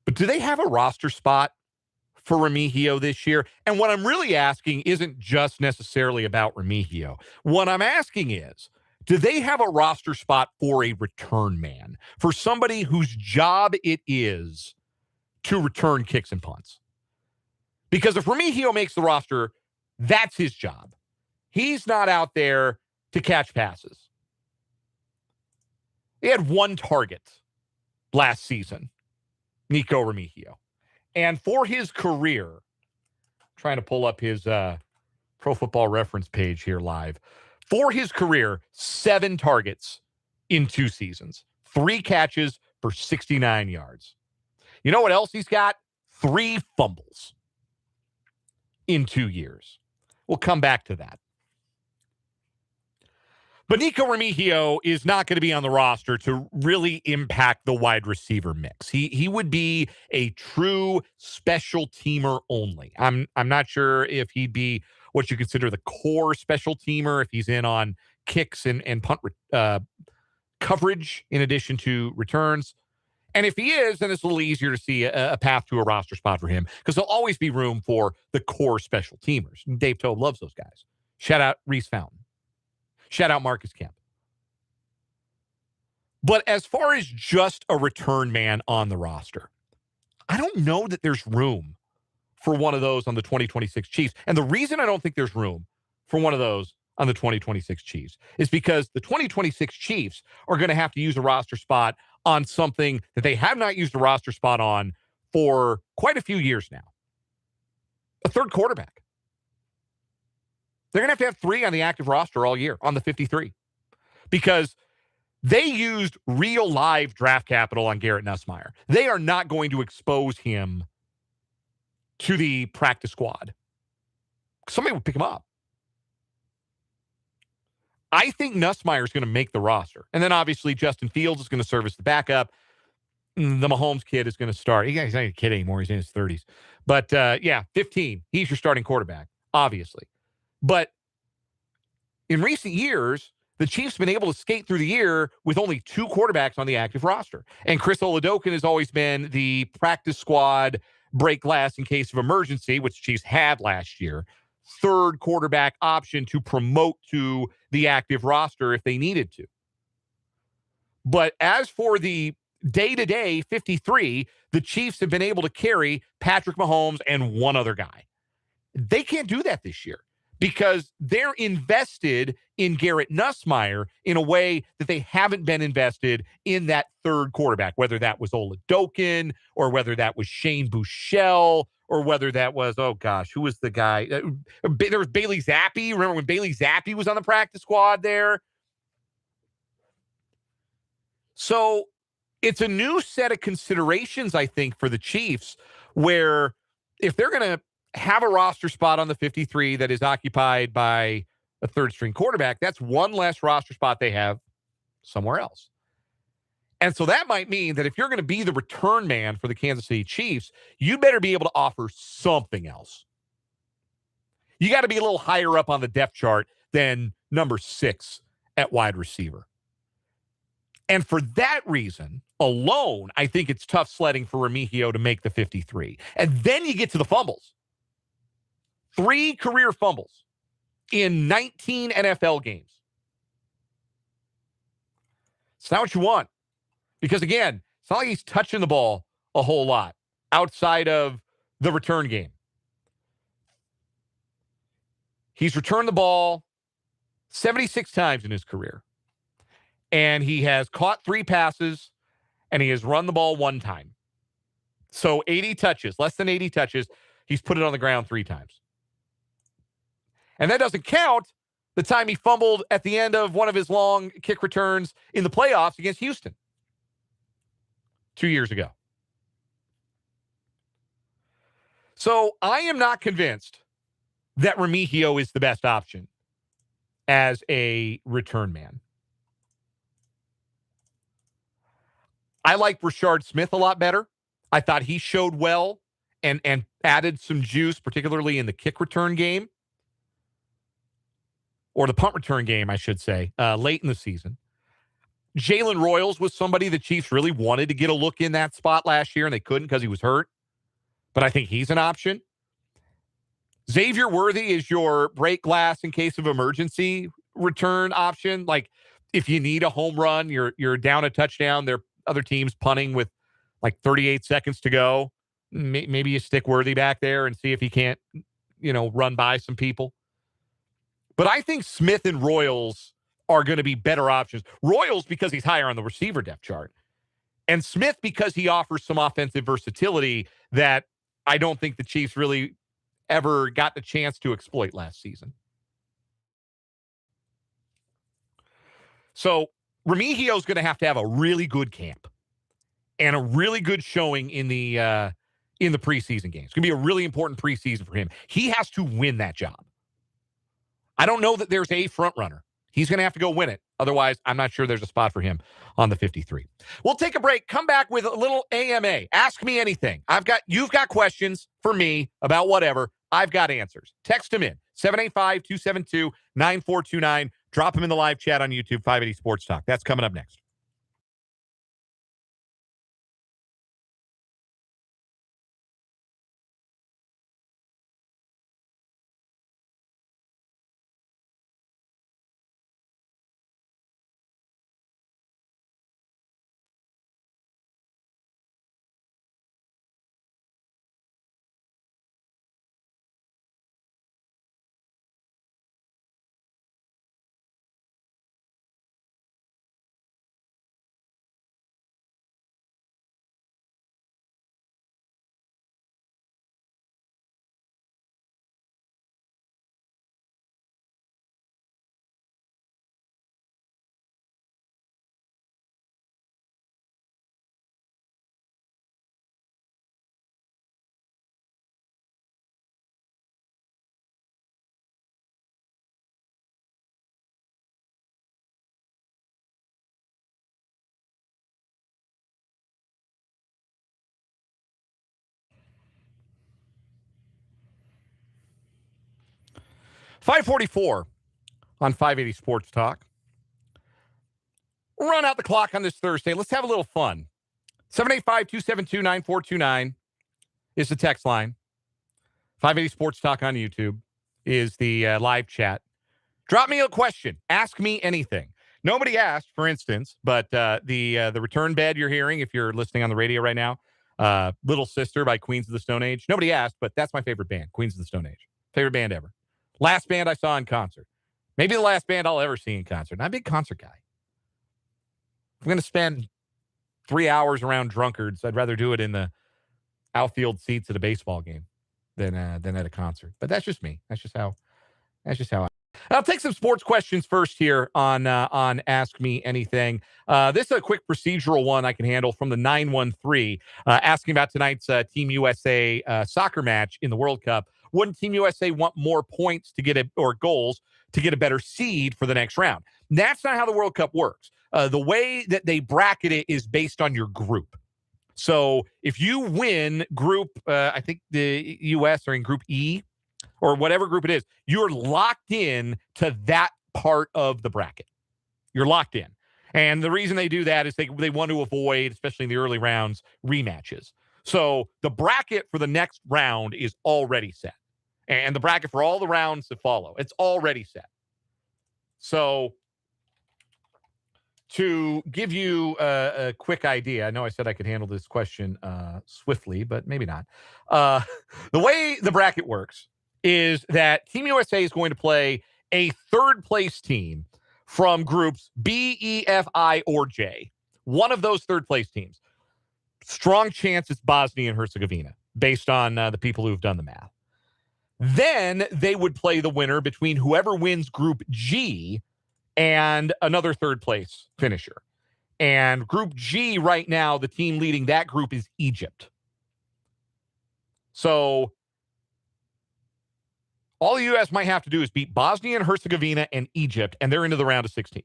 Speaker 2: But do they have a roster spot for Remigio this year? And what I'm really asking isn't just necessarily about Remigio. What I'm asking is, do they have a roster spot for a return man, for somebody whose job it is to return kicks and punts? Because if Remigio makes the roster, that's his job. He's not out there to catch passes. He had 1 target last season, Nikko Remigio. And for his career, trying to pull up his Pro Football Reference page here live. For his career, 7 targets in 2 seasons, 3 catches for 69 yards. You know what else he's got? 3 fumbles in 2 years. We'll come back to that. But Nikko Remigio is not going to be on the roster to really impact the wide receiver mix. He would be a true special teamer only. I'm not sure if he'd be what you consider the core special teamer, if he's in on kicks and punt coverage in addition to returns. And if he is, then it's a little easier to see a path to a roster spot for him, because there'll always be room for the core special teamers. And Dave Tobe loves those guys. Shout out Reese Fountain. Shout out Marcus Kemp. But as far as just a return man on the roster, I don't know that there's room for one of those on the 2026 Chiefs. And the reason I don't think there's room for one of those on the 2026 Chiefs is because the 2026 Chiefs are going to have to use a roster spot on something that they have not used a roster spot on for quite a few years now. A third quarterback. They're going to have 3 on the active roster all year, on the 53. Because they used real live draft capital on Garrett Nussmeier. They are not going to expose him to the practice squad. Somebody would pick him up. I think Nussmeier is going to make the roster. And then obviously Justin Fields is going to serve as the backup. The Mahomes kid is going to start. He's not a kid anymore. He's in his 30s. But 15. He's your starting quarterback, obviously. But in recent years, the Chiefs have been able to skate through the year with only 2 quarterbacks on the active roster. And Chris Oladokun has always been the practice squad break glass in case of emergency, which the Chiefs had last year. Third quarterback option to promote to the active roster if they needed to. But as for the day-to-day 53, the Chiefs have been able to carry Patrick Mahomes and one other guy. They can't do that this year, because they're invested in Garrett Nussmeier in a way that they haven't been invested in that third quarterback, whether that was Oladokun or whether that was Shane Buechele or whether that was, who was the guy? There was Bailey Zappi. Remember when Bailey Zappi was on the practice squad there? So it's a new set of considerations, I think, for the Chiefs, where if they're going to have a roster spot on the 53 that is occupied by a third string quarterback, that's one less roster spot they have somewhere else. And so that might mean that if you're going to be the return man for the Kansas City Chiefs, you better be able to offer something else. You got to be a little higher up on the depth chart than number 6 at wide receiver. And for that reason alone, I think it's tough sledding for Remigio to make the 53. And then you get to the fumbles. 3 career fumbles in 19 NFL games. It's not what you want. Because, again, it's not like he's touching the ball a whole lot outside of the return game. He's returned the ball 76 times in his career. And he has caught 3 passes, and he has run the ball 1 time. So 80 touches, less than 80 touches, he's put it on the ground 3 times. And that doesn't count the time he fumbled at the end of one of his long kick returns in the playoffs against Houston 2 years ago. So I am not convinced that Remigio is the best option as a return man. I like Rashard Smith a lot better. I thought he showed well and added some juice, particularly in the kick return game. Or the punt return game, I should say, late in the season. Jalen Royals was somebody the Chiefs really wanted to get a look in that spot last year, and they couldn't because he was hurt. But I think he's an option. Xavier Worthy is your break glass in case of emergency return option. Like, if you need a home run, you're down a touchdown, there are other teams punting with like 38 seconds to go. Maybe you stick Worthy back there and see if he can't, run by some people. But I think Smith and Royals are going to be better options. Royals because he's higher on the receiver depth chart. And Smith because he offers some offensive versatility that I don't think the Chiefs really ever got the chance to exploit last season. So Remigio is going to have a really good camp and a really good showing in the preseason games. It's going to be a really important preseason for him. He has to win that job. I don't know that there's a front runner. He's going to have to go win it. Otherwise, I'm not sure there's a spot for him on the 53. We'll take a break, come back with a little AMA. Ask me anything. You've got questions for me about whatever. I've got answers. Text them in, 785-272-9429. Drop them in the live chat on YouTube, 580 Sports Talk. That's coming up next. .544 on 580 Sports Talk. Run out the clock on this Thursday. Let's have a little fun. 785-272-9429 is the text line. 580 Sports Talk on YouTube is the live chat. Drop me a question. Ask me anything. Nobody asked, for instance, but the return bed you're hearing, if you're listening on the radio right now, Little Sister by Queens of the Stone Age. Nobody asked, but that's my favorite band, Queens of the Stone Age. Favorite band ever. Last band I saw in concert. Maybe the last band I'll ever see in concert. I'm a big concert guy. If I'm going to spend 3 hours around drunkards, I'd rather do it in the outfield seats at a baseball game than at a concert. But that's just me. That's just how I'll take some sports questions first here on Ask Me Anything. This is a quick procedural one I can handle from the 913, asking about tonight's Team USA soccer match in the World Cup. Wouldn't Team USA want more points or goals to get a better seed for the next round? That's not how the World Cup works. The way that they bracket it is based on your group. So if you win group, I think the U.S. are in Group E, or whatever group it is, you're locked in to that part of the bracket. You're locked in. And the reason they do that is they want to avoid, especially in the early rounds, rematches. So the bracket for the next round is already set. And the bracket for all the rounds that follow, it's already set. So to give you a quick idea, I know I said I could handle this question swiftly, but maybe not. The way the bracket works is that Team USA is going to play a third place team from groups B, E, F, I, or J. One of those third place teams. Strong chance it's Bosnia and Herzegovina, based on the people who've done the math. Then they would play the winner between whoever wins Group G and another third place finisher. And Group G right now, the team leading that group is Egypt. So all the U.S. might have to do is beat Bosnia and Herzegovina and Egypt, and they're into the round of 16.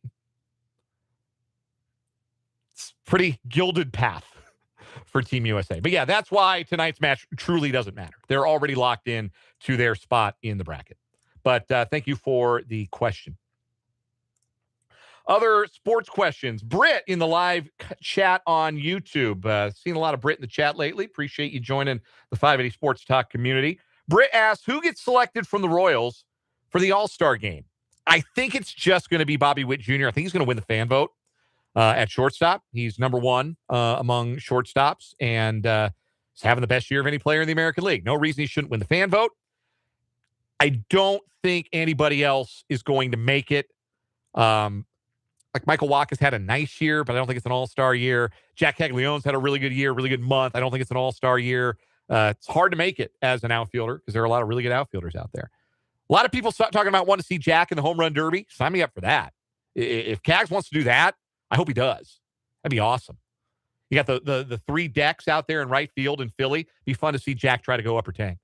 Speaker 2: It's a pretty gilded path for Team USA. But yeah, that's why tonight's match truly doesn't matter. They're already locked in to their spot in the bracket. But thank you for the question. Other sports questions. Britt in the live chat on YouTube. Seen a lot of Britt in the chat lately. Appreciate you joining the 580 Sports Talk community. Britt asks, who gets selected from the Royals for the All-Star game? I think it's just going to be Bobby Witt Jr. I think he's going to win the fan vote at shortstop. He's number one among shortstops and is having the best year of any player in the American League. No reason he shouldn't win the fan vote. I don't think anybody else is going to make it. Like Michael Wacha's had a nice year, but I don't think it's an all-star year. Jack Caglianone's had a really good year, really good month. I don't think it's an all-star year. It's hard to make it as an outfielder because there are a lot of really good outfielders out there. A lot of people start talking about wanting to see Jack in the home run derby. Sign me up for that. If Cags wants to do that, I hope he does. That'd be awesome. You got the three decks out there in right field in Philly. Be fun to see Jack try to go upper tank.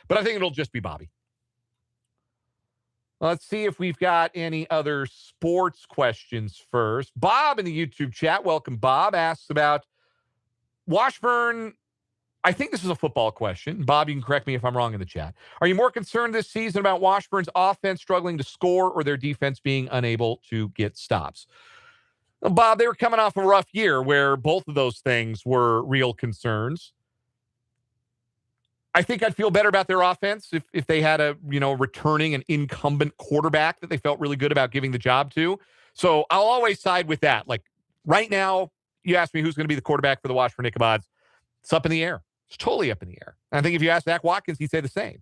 Speaker 2: But I think it'll just be Bobby. Let's see if we've got any other sports questions first. Bob in the YouTube chat, welcome Bob, asks about Washburn. I think this is a football question. Bob, you can correct me if I'm wrong in the chat. Are you more concerned this season about Washburn's offense struggling to score or their defense being unable to get stops? Well, Bob, they were coming off a rough year where both of those things were real concerns. I think I'd feel better about their offense if they had a, returning an incumbent quarterback that they felt really good about giving the job to. So I'll always side with that. Like right now, you ask me who's going to be the quarterback for the Washburn Ichabod. It's up in the air. It's totally up in the air. And I think if you ask Zach Watkins, he'd say the same.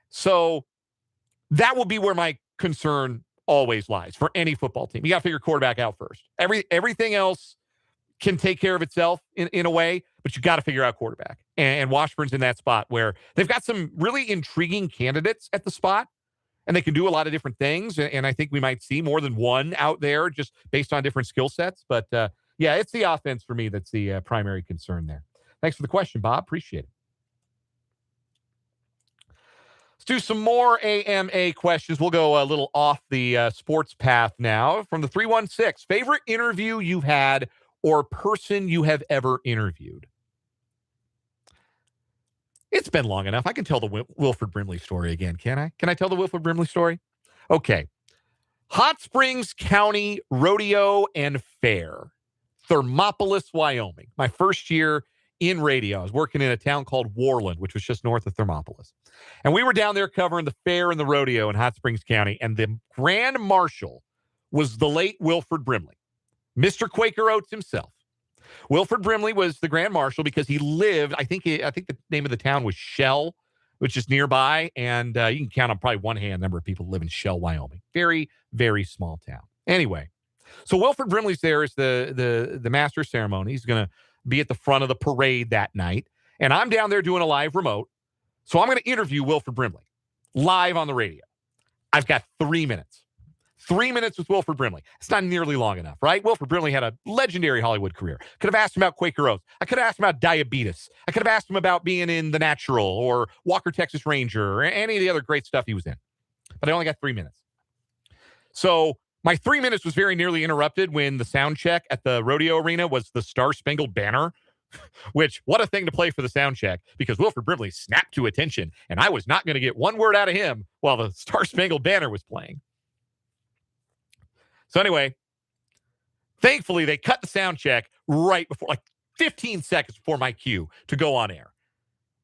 Speaker 2: So that will be where my concern always lies for any football team. You got to figure quarterback out first. Everything else can take care of itself in a way, but you got to figure out quarterback. And Washburn's in that spot where they've got some really intriguing candidates at the spot, and they can do a lot of different things. And I think we might see more than one out there just based on different skill sets. But yeah, it's the offense for me that's the primary concern there. Thanks for the question, Bob. Appreciate it. Let's do some more AMA questions. We'll go a little off the sports path now. From the 316, favorite interview you've had or person you have ever interviewed? It's been long enough. I can tell the Wilford Brimley story again, can I? Can I tell the Wilford Brimley story? Okay. Hot Springs County Rodeo and Fair, Thermopolis, Wyoming. My first year in radio. I was working in a town called Warland, which was just north of Thermopolis. And we were down there covering the fair and the rodeo in Hot Springs County. And the Grand Marshal was the late Wilford Brimley, Mr. Quaker Oats himself. Wilford Brimley was the Grand Marshal because he lived, I think the name of the town was Shell, which is nearby. And you can count on probably one hand number of people who live in Shell, Wyoming. Very, very small town. Anyway, so Wilford Brimley's there as the master of ceremony. He's going to be at the front of the parade that night. And I'm down there doing a live remote. So I'm going to interview Wilford Brimley live on the radio. I've got 3 minutes. 3 minutes with Wilford Brimley. It's not nearly long enough, right? Wilford Brimley had a legendary Hollywood career. Could have asked him about Quaker Oats. I could have asked him about diabetes. I could have asked him about being in The Natural or Walker, Texas Ranger or any of the other great stuff he was in. But I only got 3 minutes. So my 3 minutes was very nearly interrupted when the sound check at the rodeo arena was the Star Spangled Banner, which, what a thing to play for the sound check, because Wilford Brimley snapped to attention, and I was not going to get one word out of him while the Star Spangled Banner was playing. So anyway, thankfully, they cut the sound check right before, like 15 seconds before my cue to go on air.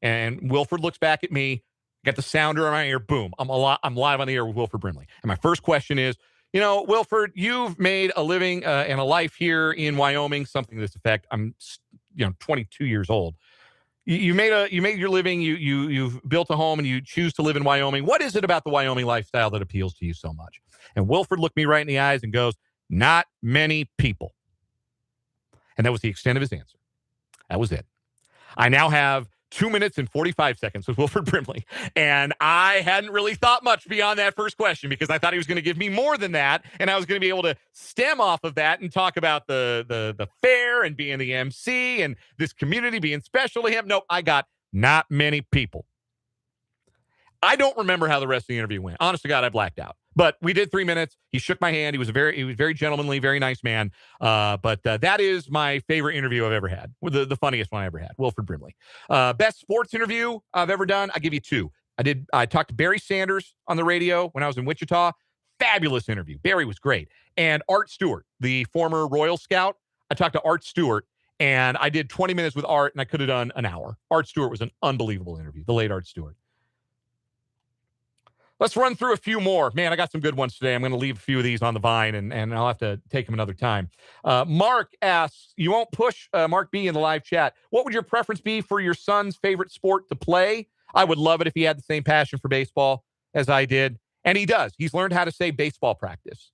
Speaker 2: And Wilford looks back at me, got the sounder in my ear, boom, I'm live on the air with Wilford Brimley. And my first question is, Wilford, you've made a living and a life here in Wyoming, something to this effect. I'm 22 years old. you made your living. You've built a home and you choose to live in Wyoming. What is it about the Wyoming lifestyle that appeals to you so much? And Wilford looked me right in the eyes and goes, not many people. And that was the extent of his answer. That was it. I now have 2 minutes and 45 seconds with Wilford Brimley. And I hadn't really thought much beyond that first question because I thought he was going to give me more than that. And I was going to be able to stem off of that and talk about the fair and being the MC and this community being special to him. Nope, I got not many people. I don't remember how the rest of the interview went. Honest to God, I blacked out. But we did 3 minutes. He shook my hand. He was very gentlemanly, very nice man. But that is my favorite interview I've ever had. The funniest one I ever had. Wilford Brimley. Best sports interview I've ever done. I give you two. I talked to Barry Sanders on the radio when I was in Wichita. Fabulous interview. Barry was great. And Art Stewart, the former Royal Scout. I talked to Art Stewart, and I did 20 minutes with Art, and I could have done an hour. Art Stewart was an unbelievable interview. The late Art Stewart. Let's run through a few more. Man, I got some good ones today. I'm going to leave a few of these on the vine, and I'll have to take them another time. Mark asks, you won't push Mark B in the live chat. What would your preference be for your son's favorite sport to play? I would love it if he had the same passion for baseball as I did. And he does. He's learned how to say baseball practice.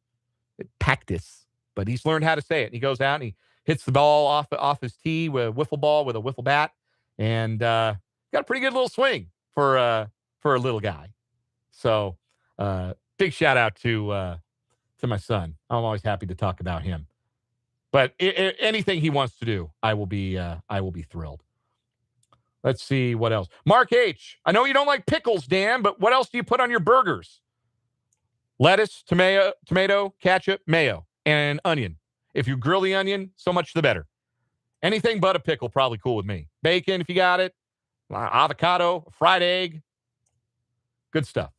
Speaker 2: But he's learned how to say it. And he goes out and he hits the ball off his tee with a wiffle ball with a wiffle bat. And got a pretty good little swing for a little guy. So, big shout out to my son. I'm always happy to talk about him. But anything he wants to do, I will be thrilled. Let's see what else. Mark H. I know you don't like pickles, Dan, but what else do you put on your burgers? Lettuce, tomato, ketchup, mayo, and onion. If you grill the onion, so much the better. Anything but a pickle, probably cool with me. Bacon, if you got it. Avocado, fried egg. Good stuff.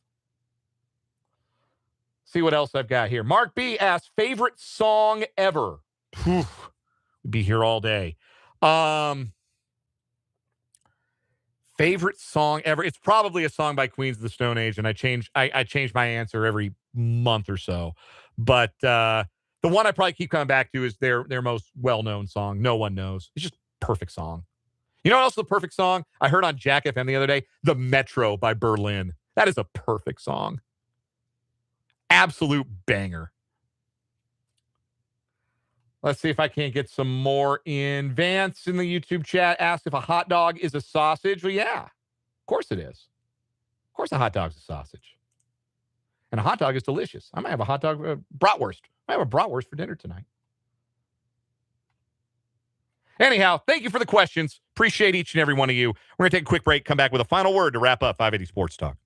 Speaker 2: See what else I've got here. Mark B asks, favorite song ever. We'd be here all day. Favorite song ever. It's probably a song by Queens of the Stone Age, and I change my answer every month or so. But the one I probably keep coming back to is their most well-known song, No One Knows. It's just a perfect song. You know what else is the perfect song? I heard on Jack FM the other day, The Metro by Berlin. That is a perfect song. Absolute banger. Let's see if I can't get some more in. Vance in the YouTube chat asked if a hot dog is a sausage. Well, yeah, of course it is. Of course a hot dog's a sausage. And a hot dog is delicious. I might have a hot dog, bratwurst. I have a bratwurst for dinner tonight. Anyhow, thank you for the questions. Appreciate each and every one of you. We're going to take a quick break, come back with a final word to wrap up 580 Sports Talk.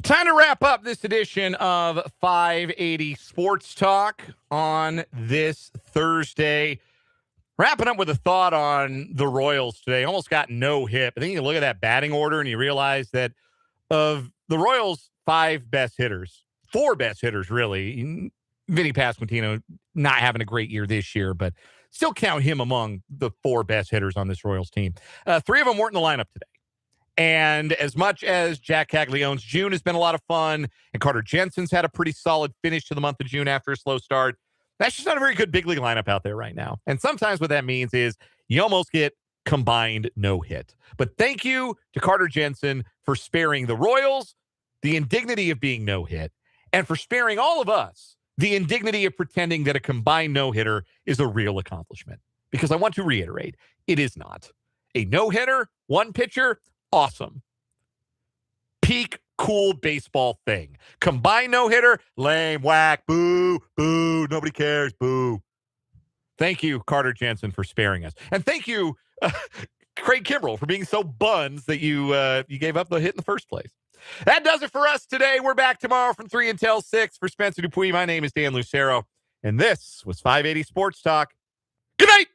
Speaker 2: Time to wrap up this edition of 580 Sports Talk on this Thursday. Wrapping up with a thought on the Royals today. Almost got no hit. I think you look at that batting order and you realize that of the Royals' 5 best hitters, 4 best hitters, really. Vinny Pasquantino not having a great year this year, but still count him among the 4 best hitters on this Royals team. 3 of them weren't in the lineup today. And as much as Jack Caglianone's June has been a lot of fun, and Carter Jensen's had a pretty solid finish to the month of June after a slow start, that's just not a very good big league lineup out there right now. And sometimes what that means is you almost get combined no hit. But thank you to Carter Jensen for sparing the Royals the indignity of being no hit, and for sparing all of us the indignity of pretending that a combined no hitter is a real accomplishment. Because I want to reiterate, it is not. A no hitter, 1 pitcher, awesome. Peak cool baseball thing. Combined no-hitter, lame, whack, boo, boo, nobody cares, boo. Thank you, Carter Jensen, for sparing us. And thank you, Craig Kimbrell, for being so buns that you gave up the hit in the first place. That does it for us today. We're back tomorrow from 3 until 6. For Spencer Dupuis, my name is Dan Lucero, and this was 580 Sports Talk. Good night!